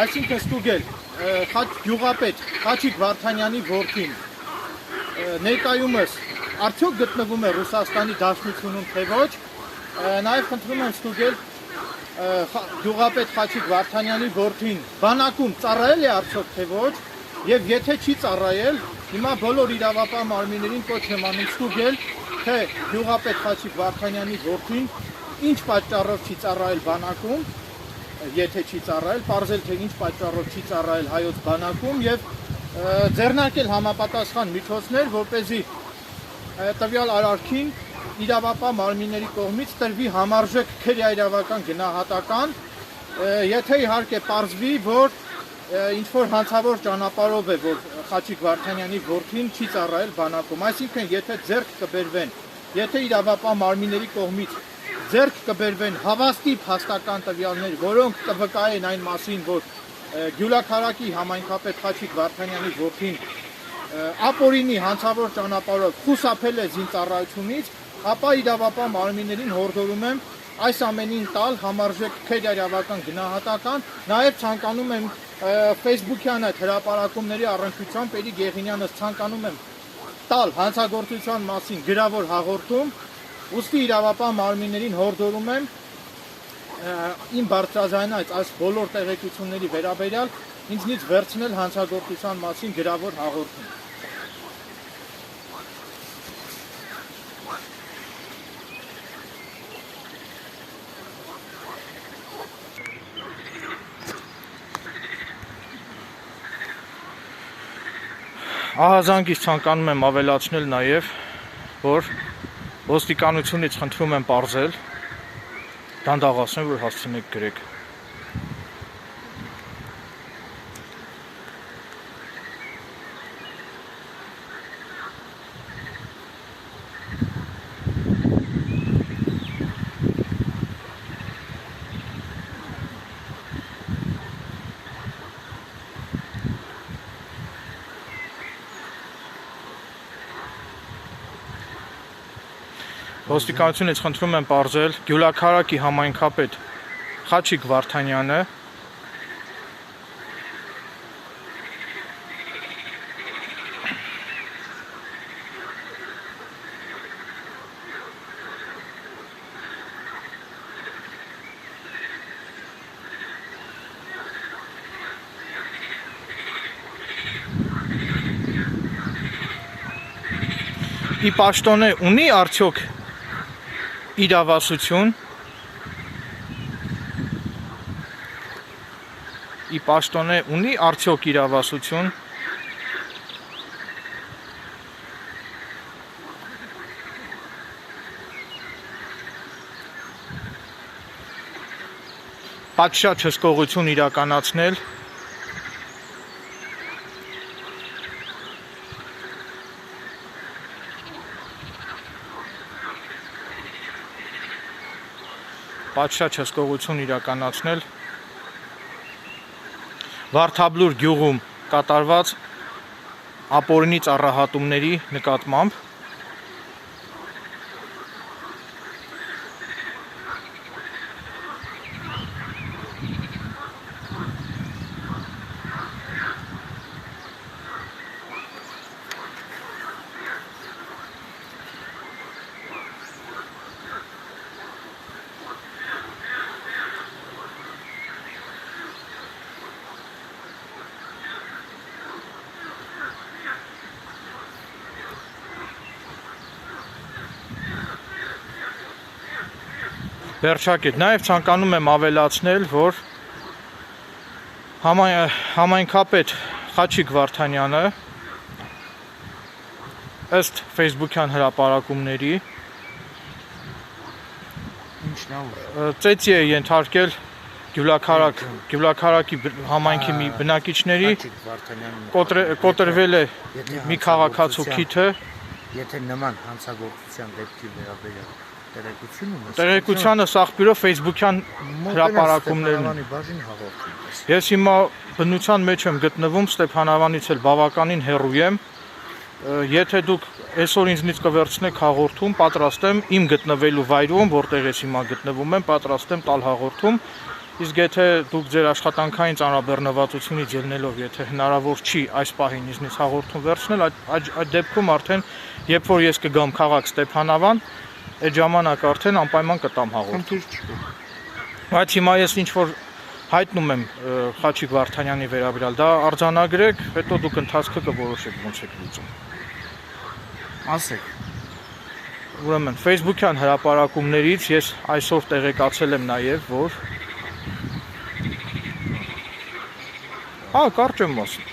այսինքն ստուգել գյուղապետ Խաչիկ Վարդանյանի որդին ներկայումս արդյոք գտնվում է Ռուսաստանի Դաշնությունում թե ոչ, նաև խնդրում եմ ստուգել գյուղապետ Խաչիկ Վարդանյանի որդին բանակում ծառայել է արդյոք թե ոչ, եւ եթե չի ծառայել, հիմա բոլոր իրավապահ մարմիններին կոչ եմ անում ստուգել, թե գյուղապետ Խաչիկ Վարդանյանի որդին ինչ պատճառով չի ծառայել բանակում, եթե չի ծառայել, պարզել թե ինչ պատճառով չի ծառայել հայոց բանակում եւ ձեռնարկել համապատասխան միջոցներ, որպեսզի տվյալ արարքին իրավապահ մարմինների կողմից տրվի համարժեք քրեաիրավական գնահատական, եթե իհարկե պարզվի, որ ինչ-որ հանցավոր ճանապարհով է, որ Խաչիկ Վարդանյանի որդին չի ծառայել բանակում, այսինքն եթե ձեռք կբերվեն, եթե իրավապահ մարմինների կողմից ձեռք կբերվեն հավաստի փաստական տվյալներ, որոնք կվկայեն այն մասին, որ Գյուլաքարակի համայնքապետ Խաչիկ Վարդանյանի որդին ապօրինի հանցավոր ճանապարհով խուսափել է զինծառայությունից, ապա իրավապահ մարմիններին հորդորում եմ այս ամենին տալ համարժեք քրեաիրավական գնահատական, նաև ցանկանում եմ Facebook-յան այդ հրապարակումների առնչությամբ Էրիկ Եղինյանս ցանկանում եմ տալ հանցագործության մասին գրավոր հաղորդում, ուստի իրավապահ մարմիններին հորդորում եմ իմ բարձրաձայնած այս բոլոր տեղեկությունների վերաբերյալ ինձնից վերցնել հանցագործության մասին գրավոր հաղորդում։ Ահազանգից ցանկանում եմ ավելացնել նաև, որ ոստիկանությունից խնդրում եմ պարզել, դանդաղացնել, որ հասցնեք գրեք։ Ոստիկանությունից խնդրում եմ պարզել Գյուլաքարակի համայնքապետ Խաչիկ Վարդանյանը ի պաշտոնե ունի արդյոք իրավասություն, ի պաշտոնե ունի արդյոք իրավասություն, պատշաճ հսկողություն իրականացնել, Վարդաբլուր գյուղում կատարված ապօրինի ծառահատումների նկատմամբ, վերջակետ, նաև ցանկանում եմ ավելացնել, որ համայնքապետ Խաչիկ Վարդանյանը ըստ Facebook-յան հրապարակումների ծեծի է ենթարկել Գյուլաքարակի համայնքի մի բնակիչների, կոտրվել է մի քաղաքացու քիթը, եթե նման հանցագործության դեպքի վերաբերյալ տեղեկությանը սաղբյուրով Facebook-յան հրապարակումներն։ Ես հիմա բնության մեջ եմ գտնվում, Ստեփանավանից էլ բավականին հեռու եմ, եթե դուք այսօր ինձնից կվերցնեք հաղորդում, պատրաստ եմ իմ գտնվելու վայրում, որտեղ ես հիմա գտնվում եմ, պատրաստ եմ տալ հաղորդում, իսկ եթե դուք ձեր աշխատանքային ծանրաբեռնվածությունից ելնելով, եթե հնարավոր չի այս պահին ինձնից հաղորդում վերցնել, այդ դեպքում արդեն, երբ որ ես կգամ քաղաք Ստեփանավան, այդ ժամանակ արդեն անպայման կտամ հաղորդում։ Բայց հիմա ես ինչ-որ հայտնում եմ Խաչիկ Վարդանյանի վերաբերյալ, դա արձանագրեք, հետո դուք ընթացքը կորոշեք ոնց եք լուծում։ Ասեք։ Ուրեմն Facebook-յան հրապարակումներից ես այսօր տեղեկացել եմ նաև, որ կարճ եմ ասում։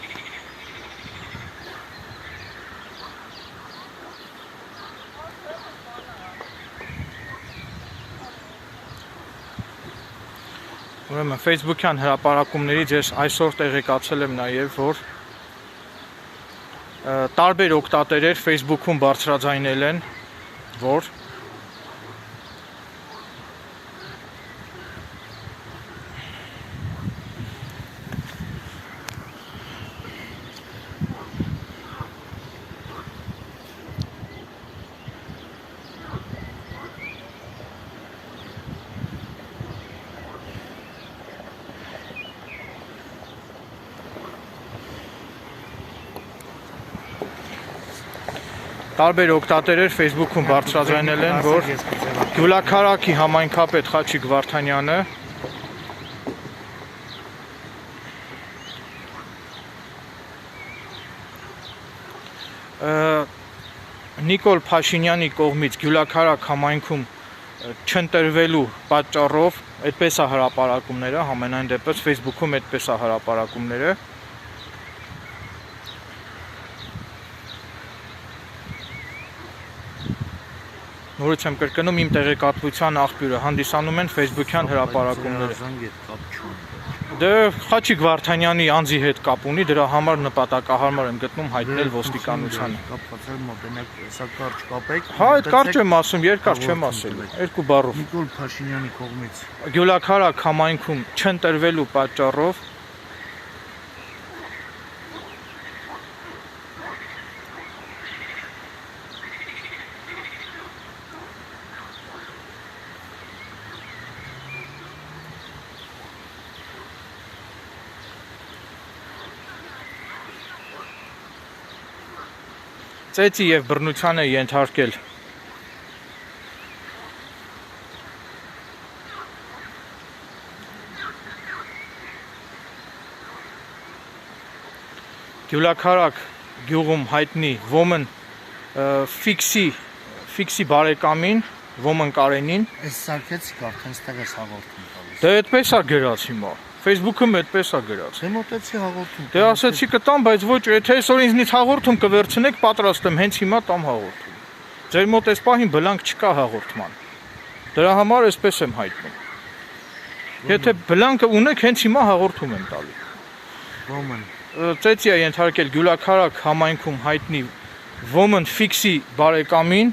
Ուրեմն Facebook-յան հրապարակումներից ես այսօր տեղեկացել եմ նաև, որ տարբեր օգտատերեր Facebook-ում բարձրաձայնել են, որ տարբեր օգտատերեր Facebook-ում բարձրաձայնել են, որ Գյուլաքարակի համայնքապետ Խաչիկ Վարդանյանը Նիկոլ Փաշինյանի կողմից Գյուլաքարակ համայնքում չընտրվելու պատճառով, այդպես է հրապարակումները, համենայն դեպս Facebook-ում այդպես է հրապարակումները, նորից եմ կրկնում, իմ տեղեկատվության աղբյուրը հանդիսանում են Facebook-յան հրապարակումները։ Դե Խաչիկ Վարդանյանի անձի հետ կապ ունի, դրա համար նպատակահարմար եմ գտնում հայտնել ոստիկանությանը։ Հա, այդ կարճ եմ ասում, երկար չեմ ասել, երկու բառով։ Նիկոլ Փաշինյանի կողմից Գյուլաքարակ համայնքում չընտրվելու պատճառով ծեծի և բռնության է ենթարկել Գյուլաքարակ գյուղում հայտնի ոմն ֆիքսի բարեկամին Ոմն Կարենին Այս սարքեցիք արդեն ստեղ էս հաղորդում տալիս։ դե այդպես է գրած հիմա Facebook-ում այդպես է գրած Դե մոտեցի հաղորդում։ դե ասեցի կտամ բայց ոչ եթե այսօր ինձնից հաղորդում կվերցնեք պատրաստ եմ հենց հիմա տամ հաղորդում ձեր մոտ այս պահին բլանկ չկա հաղորդման դրա համար այսպես եմ հայտնում եթե բլանկը ունեք հենց հիմա հաղորդում եմ տալի Ոմն ծեծի է ենթարկել Գյուլաքարակ համայնքում հայտնի Ոմն ֆիքսի բարեկամին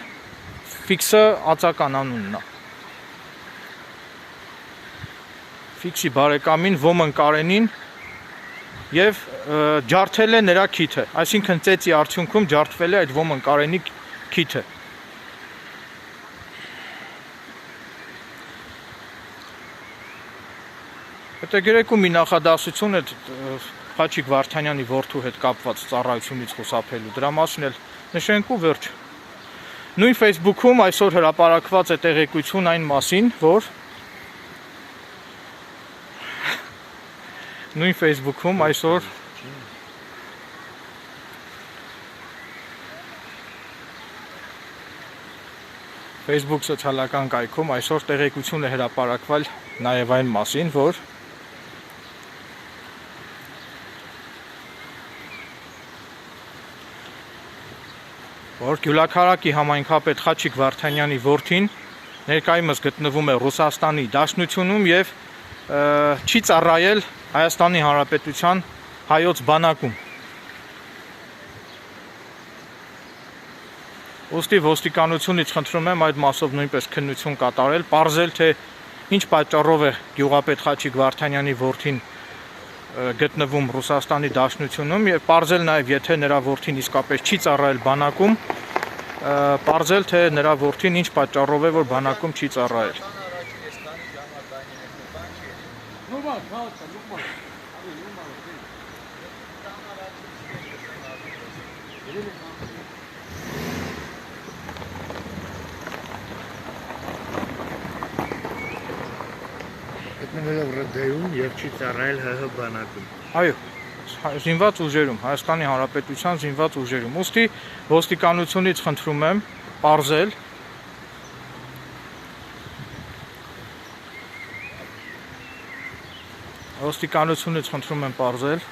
ֆիքսը ածական անունն է ֆիքսի բարեկամին Ոմն Կարենին եւ ջարդել է նրա քիթը այսինքն ծեծի արդյունքում ջարդվել է այդ Ոմն Կարենի քիթը Հետո գրեկու մի նախադասություն է Խաչիկ Վարդանյանի որդու հետ կապված ծառայությունից խուսափելու դրա մասին էլ նշենք ու վերջ Նույն Facebook-ում այսօր հրապարակված է տեղեկություն այն մասին, որ Նույն Facebook-ում այսօր Facebook սոցիալական կայքում այսօր տեղեկություն է հրապարակվել նաև այն մասին, որ Գյուլաքարակի համայնքապետ Խաչիկ Վարդանյանի որդին ներկայումս գտնվում է Ռուսաստանի Դաշնությունում եւ չի ծառայել Հայաստանի Հանրապետության հայոց բանակում։ Ոստի ոստիկանությունից խնդրում եմ այդ մասով նույնպես քննություն կատարել, պարզել թե ինչ պատճառով է գյուղապետ Խաչիկ Վարդանյանի որդին գտնվում Ռուսաստանի Դաշնությունում եւ պարզել նաեւ եթե նրա որդին իսկապես չի ծառայել բանակում, պարզել թե նրա որդին ինչ պատճառով է որ բանակում չի ծառայել։ Գտնվել է ՌԴ-ում եւ չի ծառայել ՀՀ բանակում։ Այո, զինված ուժերում, Հայաստանի Հանրապետության զինված ուժերում։ Ոստի ոստիկանությունից խնդրում եմ պարզել Ոստիկանությունից խնդրում եմ պարզել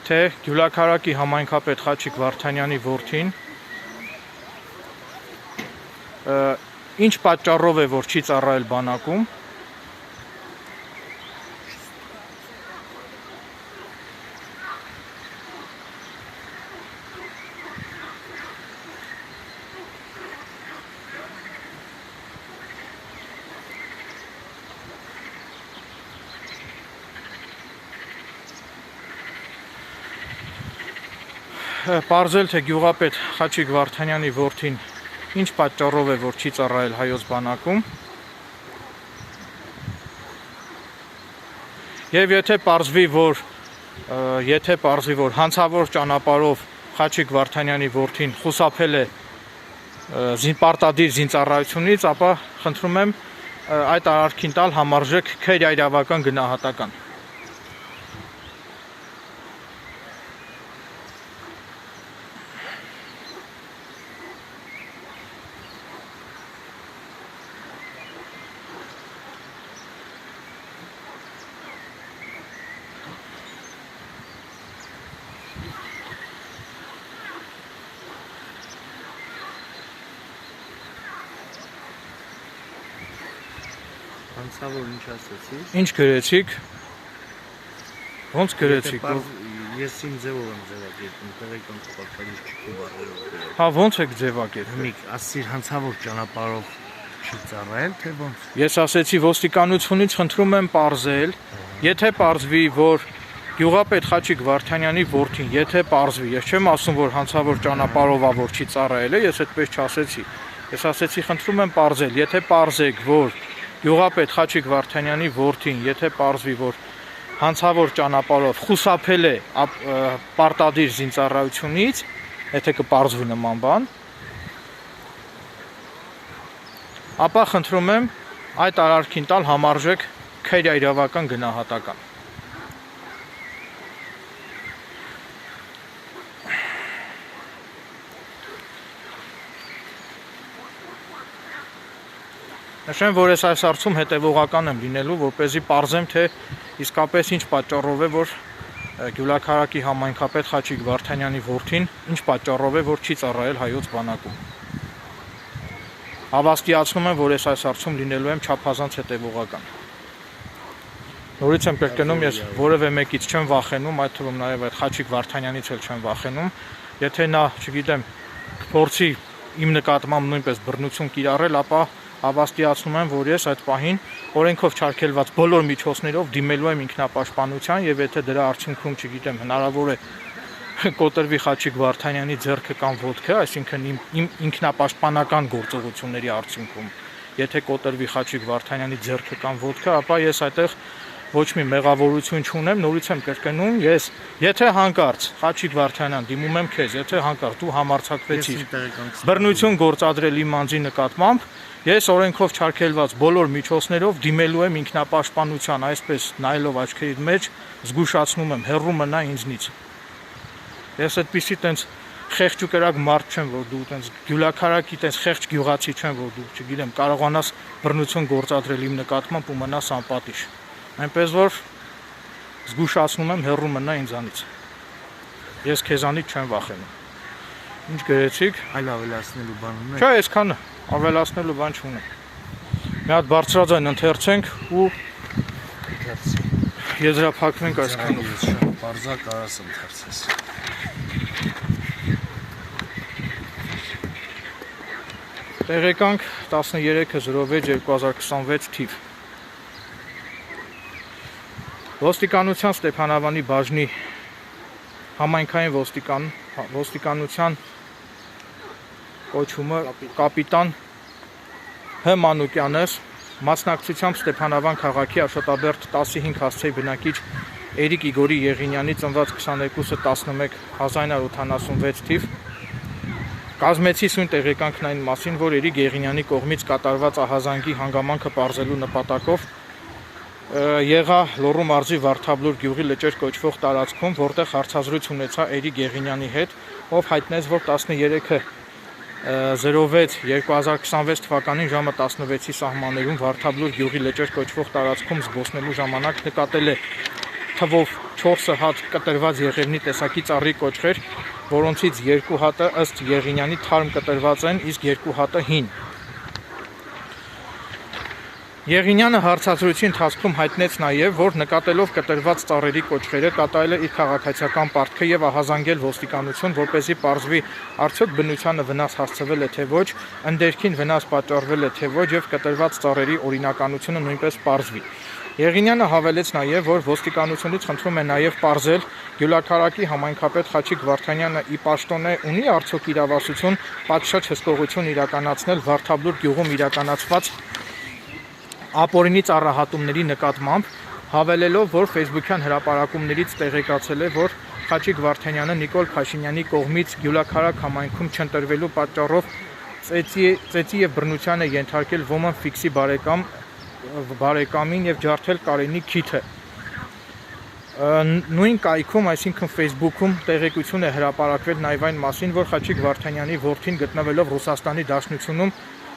թե Գյուլաքարակի համայնքապետ Խաչիկ Վարդանյանի որդին ինչ պատճառով է որ չի ծառայել բանակում Պարզել թե գյուղապետ Խաչիկ Վարդանյանի որդին ինչ պատճառով է որ չի ծառայել հայոց բանակում եւ եթե պարզվի որ հանցավոր ճանապարհով Խաչիկ Վարդանյանի որդին խուսափել է պարտադիր զինծառայությունից, ապա խնդրում եմ այդ արարքին տալ համարժեք քերայրավական գնահատական Հանցավոր ինչ ասեցի։ Ինչ գրեցիք։ Ոնց գրեցիք։ Ես իմ ձևով եմ ձևակերպում, տեղեկան կապակցանից չկու բառերով։ Հա ոնց եք ձևակերպում։ Միք, ասիր հանցավոր ճանապարհով չի ծառայել, թե ոնց։ Ես ասեցի ոստիկանությունից խնդրում եմ պարզել, եթե պարզվի որ գյուղապետ Խաչիկ Վարդանյանի որդին, եթե պարզվի, ես չեմ ասում որ հանցավոր ճանապարհով ա որ չի ծառայել, ես այդպես չասեցի։ Ես ասեցի խնդրում եմ պարզել, եթե պարզեք որ Գյուղապետ Խաչիկ Վարդանյանի որդին, եթե պարզվի, որ հանցավոր ճանապարհով խուսափել է պարտադիր զինծառայությունից, եթե կպարզվի նման բան, ապա խնդրում եմ այդ արարքին տալ համարժեք քերյա իրավական գնահատական։ Նշեմ, որ ես այս հարցում հետևողական եմ լինելու, որպեսզի պարզեմ, թե իսկապես ինչ պատճառով է, որ Գյուլաքարակի համայնքապետ Խաչիկ Վարդանյանի որդին ինչ պատճառով է, որ չի ծառայել հայոց բանակում։ Հավաստիացնում եմ, որ ես այս հարցում լինելու եմ չափազանց հետևողական։ Նորից եմ կրկնում, ես որևէ մեկից չեմ վախենում, այդ թվում նաև այդ Խաչիկ Վարդանյանից էլ չեմ վախենում, եթե նա, չգիտեմ, փորձի իմ նկատմամբ նույնպես բռնություն կիրառել, ապա հավաստիացնում եմ, որ ես այդ պահին օրենքով չարգելված բոլոր միջոցներով դիմելու եմ ինքնապաշտպանության եւ եթե դրա արդյունքում, չգիտեմ, հնարավոր է կոտրվի Խաչիկ Վարդանյանի ձեռքը կամ ոտքը, այսինքն իմ ինքնապաշտպանական գործողությունների արդյունքում, եթե կոտրվի Խաչիկ Վարդանյանի ձեռքը կամ ոտքը, ապա ես այդտեղ ոչ մի մեղավորություն չունեմ, նորից եմ կրկնում, ես եթե հանկարծ Խաչիկ Վարդանյան դիմում եմ քեզ, եթե հանկարծ դու համարձակվեցիր բռնություն գործադրել իմ անձի նկատմամբ, ես օրենքով չարգելված բոլոր միջոցներով դիմելու եմ ինքնապաշտպանության, այսպես նայելով աչքերիդ մեջ, զգուշացնում եմ, հեռու մնա ինձնից։ Ես այդպիսի տենց խեղճ ու կրակ մարդ չեմ, որ դու տենց Գյուլաքարակի տենց խեղճ գյուղացի չեմ, որ դու, չգիտեմ, կարողանաս բռնություն գործադրել իմ նկատմամբ ու մնաս անպատիժ։ Այնպես որ զգուշացնում եմ, հեռու մնա ինձանից։ Ես քեզանից չեմ վախենում։ Ինչ գրեցիք։ Այլ ավելացնելու բան ունի։ Չէ, այսքանը ավելացնելու բան չունեմ։ Մի հատ բարձրաձայն ընթերցենք ու եզրափակվենք այսքանով։ Բարձակ արած ընթերցես։ Տեղեկանք 13/06/2026 թիվ։ Ոստիկանության Ստեփանավանի բաժնի համայնքային ոստիկանության կոչումը կապիտան Հ. Մանուկյանես, մասնակցությամբ Ստեփանավան քաղաքի Աշոտաբերդ 15 հասցեի բնակիչ Էրիկ Իգորի Եղինյանի ծնված 22/11/1986 թիվ կազմեցի սույն տեղեկանքն այն մասին, որ Էրիկ Եղինյանի կողմից կատարված ահազանգի հանգամանքը պարզելու նպատակով եղա Լոռու մարզի Վարդաբլուր գյուղի լճեր կոչվող տարածքում, որտեղ հարցազրույց ունեցա Էրիկ Եղինյանի հետ, ով հայտնեց, որ 13/06/2026 թվականին ժամը 16-ի սահմաններում Վարդաբլուր գյուղի լճեր կոչվող տարածքում զբոսնելու ժամանակ նկատել է թվով 4 հատ կտրված եղևնի տեսակի ծառի կոճղեր, որոնցից 2 հատը ըստ Եղինյանի թարմ կտրված են, իսկ 2 հատը հին։ Եղինյանը հարցազրույցի ընթացքում հայտնեց նաև, որ նկատելով կտրված ծառերի կոճղերը կատարել է իր քաղաքացիական պարտքը եւ ահազանգել ոստիկանություն, որպեսզի պարզվի արդյոք բնությանը վնաս հասցվել է թե ոչ, ընդերքին վնաս պատճառվել է թե ոչ եւ կտրված ծառերի օրինականությունը նույնպես պարզվի։ Եղինյանը հավելեց նաև, որ ոստիկանությունից խնդրում է նաև պարզել Գյուլաքարակի համայնքապետ Խաչիկ Վարդանյանը ի պաշտոնե ունի արդյոք իրավասություն պատշաճ հսկողություն իրականացնել Վարդաբլուր գյուղում իրականացված ապօրինի ծառահատումների նկատմամբ, հավելելով, որ Facebook-յան հրապարակումներից տեղեկացել է, որ Խաչիկ Վարդանյանը Նիկոլ Փաշինյանի կողմից Գյուլաքարակ համայնքում չընտրվելու պատճառով ծեծի եւ բռնության է ենթարկել ոմն ֆիքսի բարեկամին եւ ջարդել Կարենի քիթը։ Նույն կայքում, այսինքն Facebook-ում տեղեկություն է հրապարակվել նաև այն մասին, որ Խաչիկ Վարդանյանի որդին գտնվելով Ռուսաստանի Դաշնությունում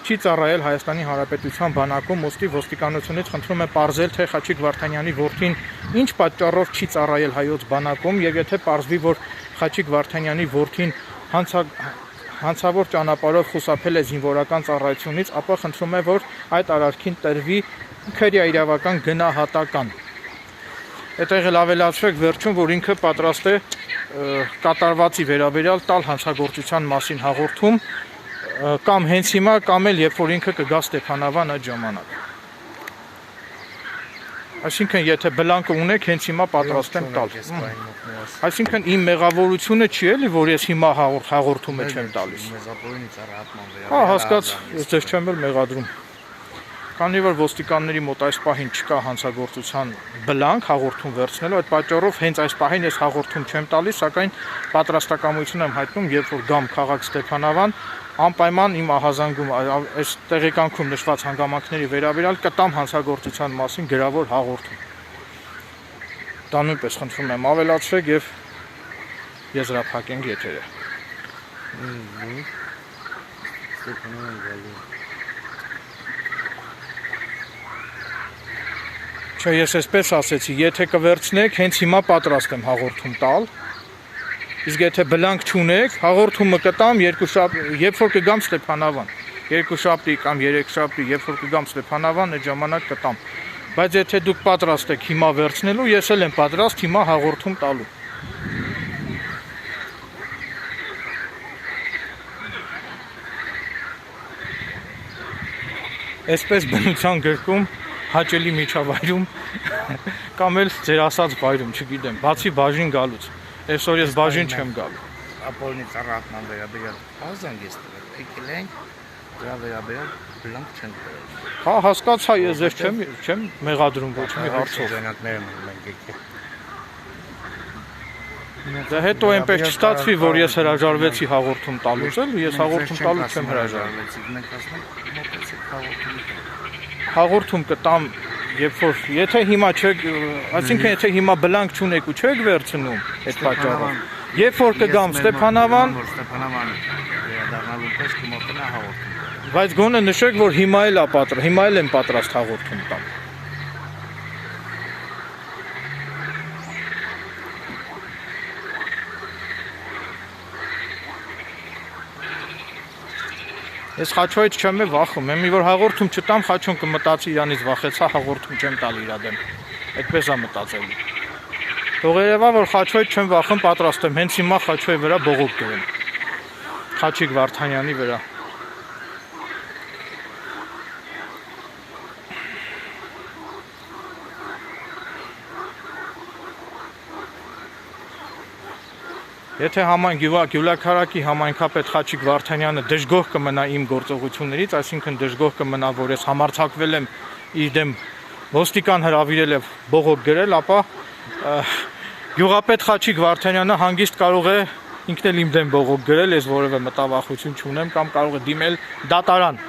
չի ծառայել Հայաստանի Հանրապետության բանակում, ուստի ոստիկանությունից խնդրում է պարզել, թե Խաչիկ Վարդանյանի որդին ինչ պատճառով չի ծառայել հայոց բանակում եւ եթե պարզվի, որ Խաչիկ Վարդանյանի որդին հանցավոր ճանապարհով խուսափել է զինվորական ծառայությունից, ապա խնդրում է, որ այդ արարքին տրվի քերյա իրավական գնահատական։ Այդտեղ էլ ավելացրեք վերջում, որ ինքը պատրաստ է կատարվածի վերաբերյալ տալ հանցագործության մասին հաղորդում կամ հենց հիմա, կամ էլ երբ որ ինքը կգա Ստեփանավան այդ ժամանակ։ Այսինքն, եթե բլանկը ունեք, հենց հիմա պատրաստ եմ տալ։ Այսինքն, իմ մեղավորությունը չի էլի, որ ես հիմա հաղորդում չեմ տալիս։ Հա, հասկաց, ես ձեզ չեմ էլ մեղադրում։ Քանի որ ոստիկանների մոտ այս պահին չկա հանցագործության բլանկ հաղորդում վերցնելու, այդ պատճառով հենց այս պահին ես հաղորդում չեմ տալիս, սակայն պատրաստակամություն եմ հայտնում, երբ որ գամ քաղաք Ստեփանավան, անպայման իմ ահազանգում այս տեղեկանքում նշված հանգամանքների վերաբերյալ կտամ հանցագործության մասին գրավոր հաղորդում։ Դա նույնպես խնդրում եմ ավելացրեք եւ եզրափակենք եթերը։ Չէ, ես այսպես ասեցի, եթե կվերցնեք, հենց հիմա պատրաստ եմ հաղորդում տալ։ Իսկ եթե բլանկ չունեք, հաղորդումը կտամ երբ որ կգամ Ստեփանավան։ Երկուշաբթի կամ երեքշաբթի, երբ որ կգամ Ստեփանավան, այդ ժամանակ կտամ։ Բայց եթե դուք պատրաստ եք հիմա վերցնելու, ես էլ եմ պատրաստ հիմա հաղորդում տալու։ Այսպես բնության գրքում հաճելի միջավայրում կամ էլ ձեր ասած վայրում, չգիտեմ, բացի բաժին գալուց։ Այսօր ես բաժին չեմ գալու։ Ապօրինի ծառայական վերաբերյալ ազանգ ես տվել, եկել ենք, դրա վերաբերյալ բլանկ չեն տվել։ Հա, հասկացա, ես ձեզ չեմ մեղադրում ոչ մի հարցով։ Ժանատները մենք եկել։ Դա հետո այնպես չստացվի, որ ես հրաժարվեցի հաղորդում տալուց, էլ ես հաղորդում տալուց չեմ հրաժարվել։ Մենք ասում ենք մոտեցեք հաղորդում։ Հաղորդում կտամ, երբ որ եթե հիմա չեք, այսինքն եթե հիմա բլանկ չունեք ու չեք վերցնում այդ պատճառով, երբ որ կգամ Ստեփանավան, վերադառնալու պես կմոտենա հաղորդում։ բայց գոնե նշեք, որ հիմա էլ եմ պատրաստ հաղորդում տամ։ Ես խաչոյից չեմ վախում, մի որ հաղորդում չտամ, խաչոն կմտածի իրանից վախեցա, հաղորդում չեմ տալ իրա դեմ։ Այդպես է մտածել։ Թող երևա, որ խաչոյից չեմ վախում, պատրաստ եմ հենց հիմա խաչոյի վրա բողոք գրեմ։ Խաչիկ Վարդանյանի վրա։ Եթե Գյուլաքարակի համայնքապետ Խաչիկ Վարդանյանը դժգոհ կմնա իմ գործողություններից, այսինքն դժգոհ կմնա, որ ես համարձակվել եմ իր դեմ ոստիկան հրավիրել եւ բողոք գրել, ապա գյուղապետ Խաչիկ Վարդանյանը հանգիստ կարող է ինքն էլ իմ դեմ բողոք գրել, ես որևէ մտավախություն չունեմ, կամ կարող է դիմել դատարան։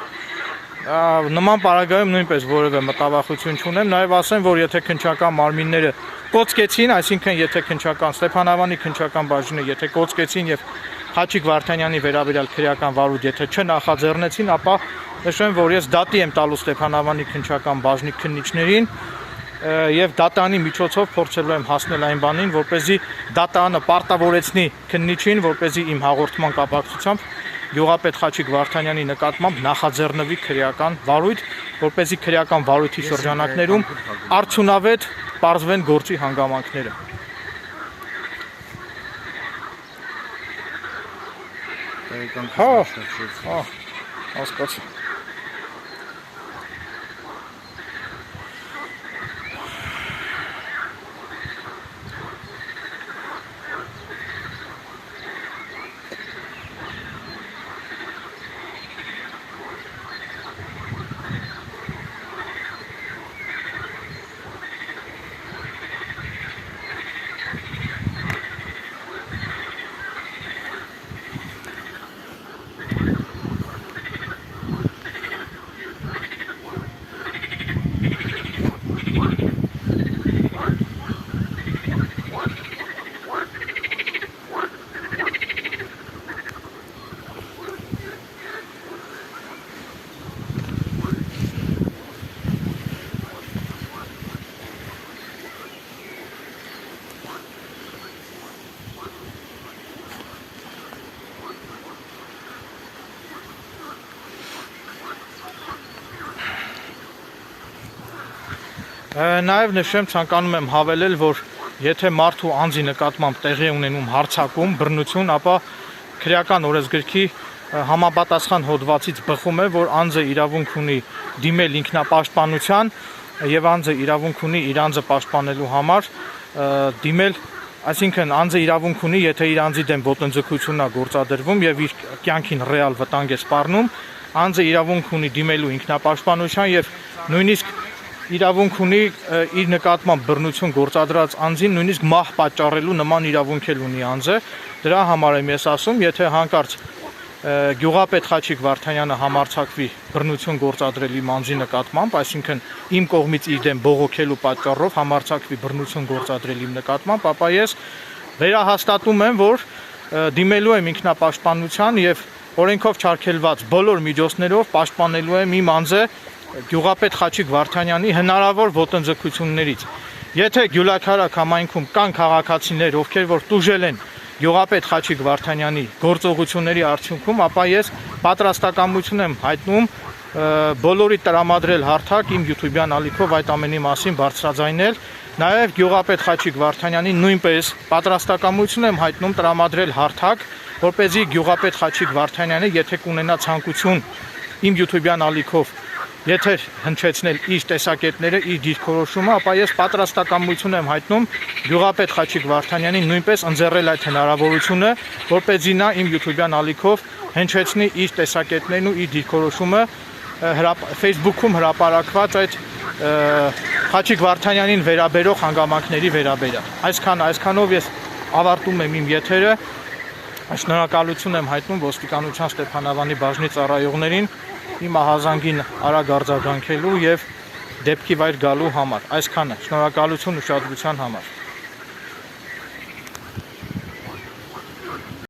Նման պարագայում նույնպես որևէ մտավախություն չունեմ, նաև ասեմ, որ եթե քննչական մարմինները կոծկեցին, այսինքն եթե Ստեփանավանի քննչական բաժինը եթե կոծկեցին եւ Խաչիկ Վարդանյանի վերաբերյալ քրեական վարույթ եթե չնախաձեռնեցին, ապա նշեմ, որ ես դատի եմ տալու Ստեփանավանի քննչական բաժնի քննիչներին եւ դատանի միջոցով փորձելու եմ հասնել այն բանին, որպեսզի դատանը պարտավորեցնի քննիչին, որպեսզի իմ հաղորդման կապակցությամբ գյուղապետ Խաչիկ Վարդանյանի նկատմամբ նախաձեռնվի քրեական վարույթ, որպեսզի քրեական վարույթի շրջանակներում արդյունավետ պարզվեն գործի հանգամանքները։ Հա, հասկացա։ Նաև նշեմ, ցանկանում եմ հավելել, որ եթե մարդու անձի նկատմամբ տեղի ունենում հարձակում, բռնություն, ապա քրեական օրենսգրքի համապատասխան հոդվածից բխում է, որ անձը իրավունք ունի դիմել ինքնապաշտպանության եւ անձը իրավունք ունի իր անձը պաշտպանելու համար դիմել, այսինքն անձը իրավունք ունի, եթե իր անձի դեմ ոտնձգությունն է գործադրվում եւ իր կյանքին ռեալ վտանգ է սպառնում, անձը իրավունք ունի դիմելու ինքնապաշտպանության եւ նույնիսկ իրավունք ունի իր նկատմամբ բռնություն գործադրած անձին նույնիսկ մահ պատճառելու նման իրավունք էլ ունի անձը։ Դրա համար եմ ես ասում, եթե հանկարծ գյուղապետ Խաչիկ Վարդանյանը համարձակվի բռնություն գործադրել իմ անձի նկատմամբ, այսինքն իմ կողմից իր դեմ բողոքելու պատճառով համարձակվի բռնություն գործադրել իմ նկատմամբ, ապա ես վերահաստատում եմ, որ դիմելու եմ ինքնապաշտպանության եւ օրենքով չարգելված բոլոր միջոցներով պաշտպանելու եմ իմ անձը գյուղապետ Խաչիկ Վարդանյանի հնարավոր ոտնձգություններից։ Եթե Գյուլաքարակ համայնքում կան քաղաքացիներ, ովքեր որ տուժել են գյուղապետ Խաչիկ Վարդանյանի գործողությունների արդյունքում, ապա ես պատրաստակամություն եմ հայտնում բոլորի տրամադրել հարթակ իմ YouTube-յան ալիքով այդ ամենի մասին բարձրաձայնել, նաև գյուղապետ Խաչիկ Վարդանյանի նույնպես պատրաստակամություն եմ հայտնում տրամադրել հարթակ, որպեսզի գյուղապետ Խաչիկ Վարդանյանը, եթե կունենա ցանկություն իմ YouTube-յան ալիքով եթե հնչեցնել իր տեսակետները, իր դիրքորոշումը, ապա ես պատրաստակամություն եմ հայտնում գյուղապետ Խաչիկ Վարդանյանին նույնպես ընձեռել այդ հնարավորությունը, որպեսզի նա իմ YouTube-յան ալիքով հնչեցնի իր տեսակետներն ու իր դիրքորոշումը Facebook-ում հրապարակված այդ Խաչիկ Վարդանյանին վերաբերող հանգամանքների վերաբերյալ։ Այսքանով ես ավարտում եմ իմ եթերը, շնորհակալություն եմ հայտնում ոստիկանության Ստեփանավանի բաժնի ծառայողներին իմ ահազանգին արագ արձագանքելու եւ դեպքի վայր գալու համար։ Այսքանը, շնորհակալություն ուշադրության համար։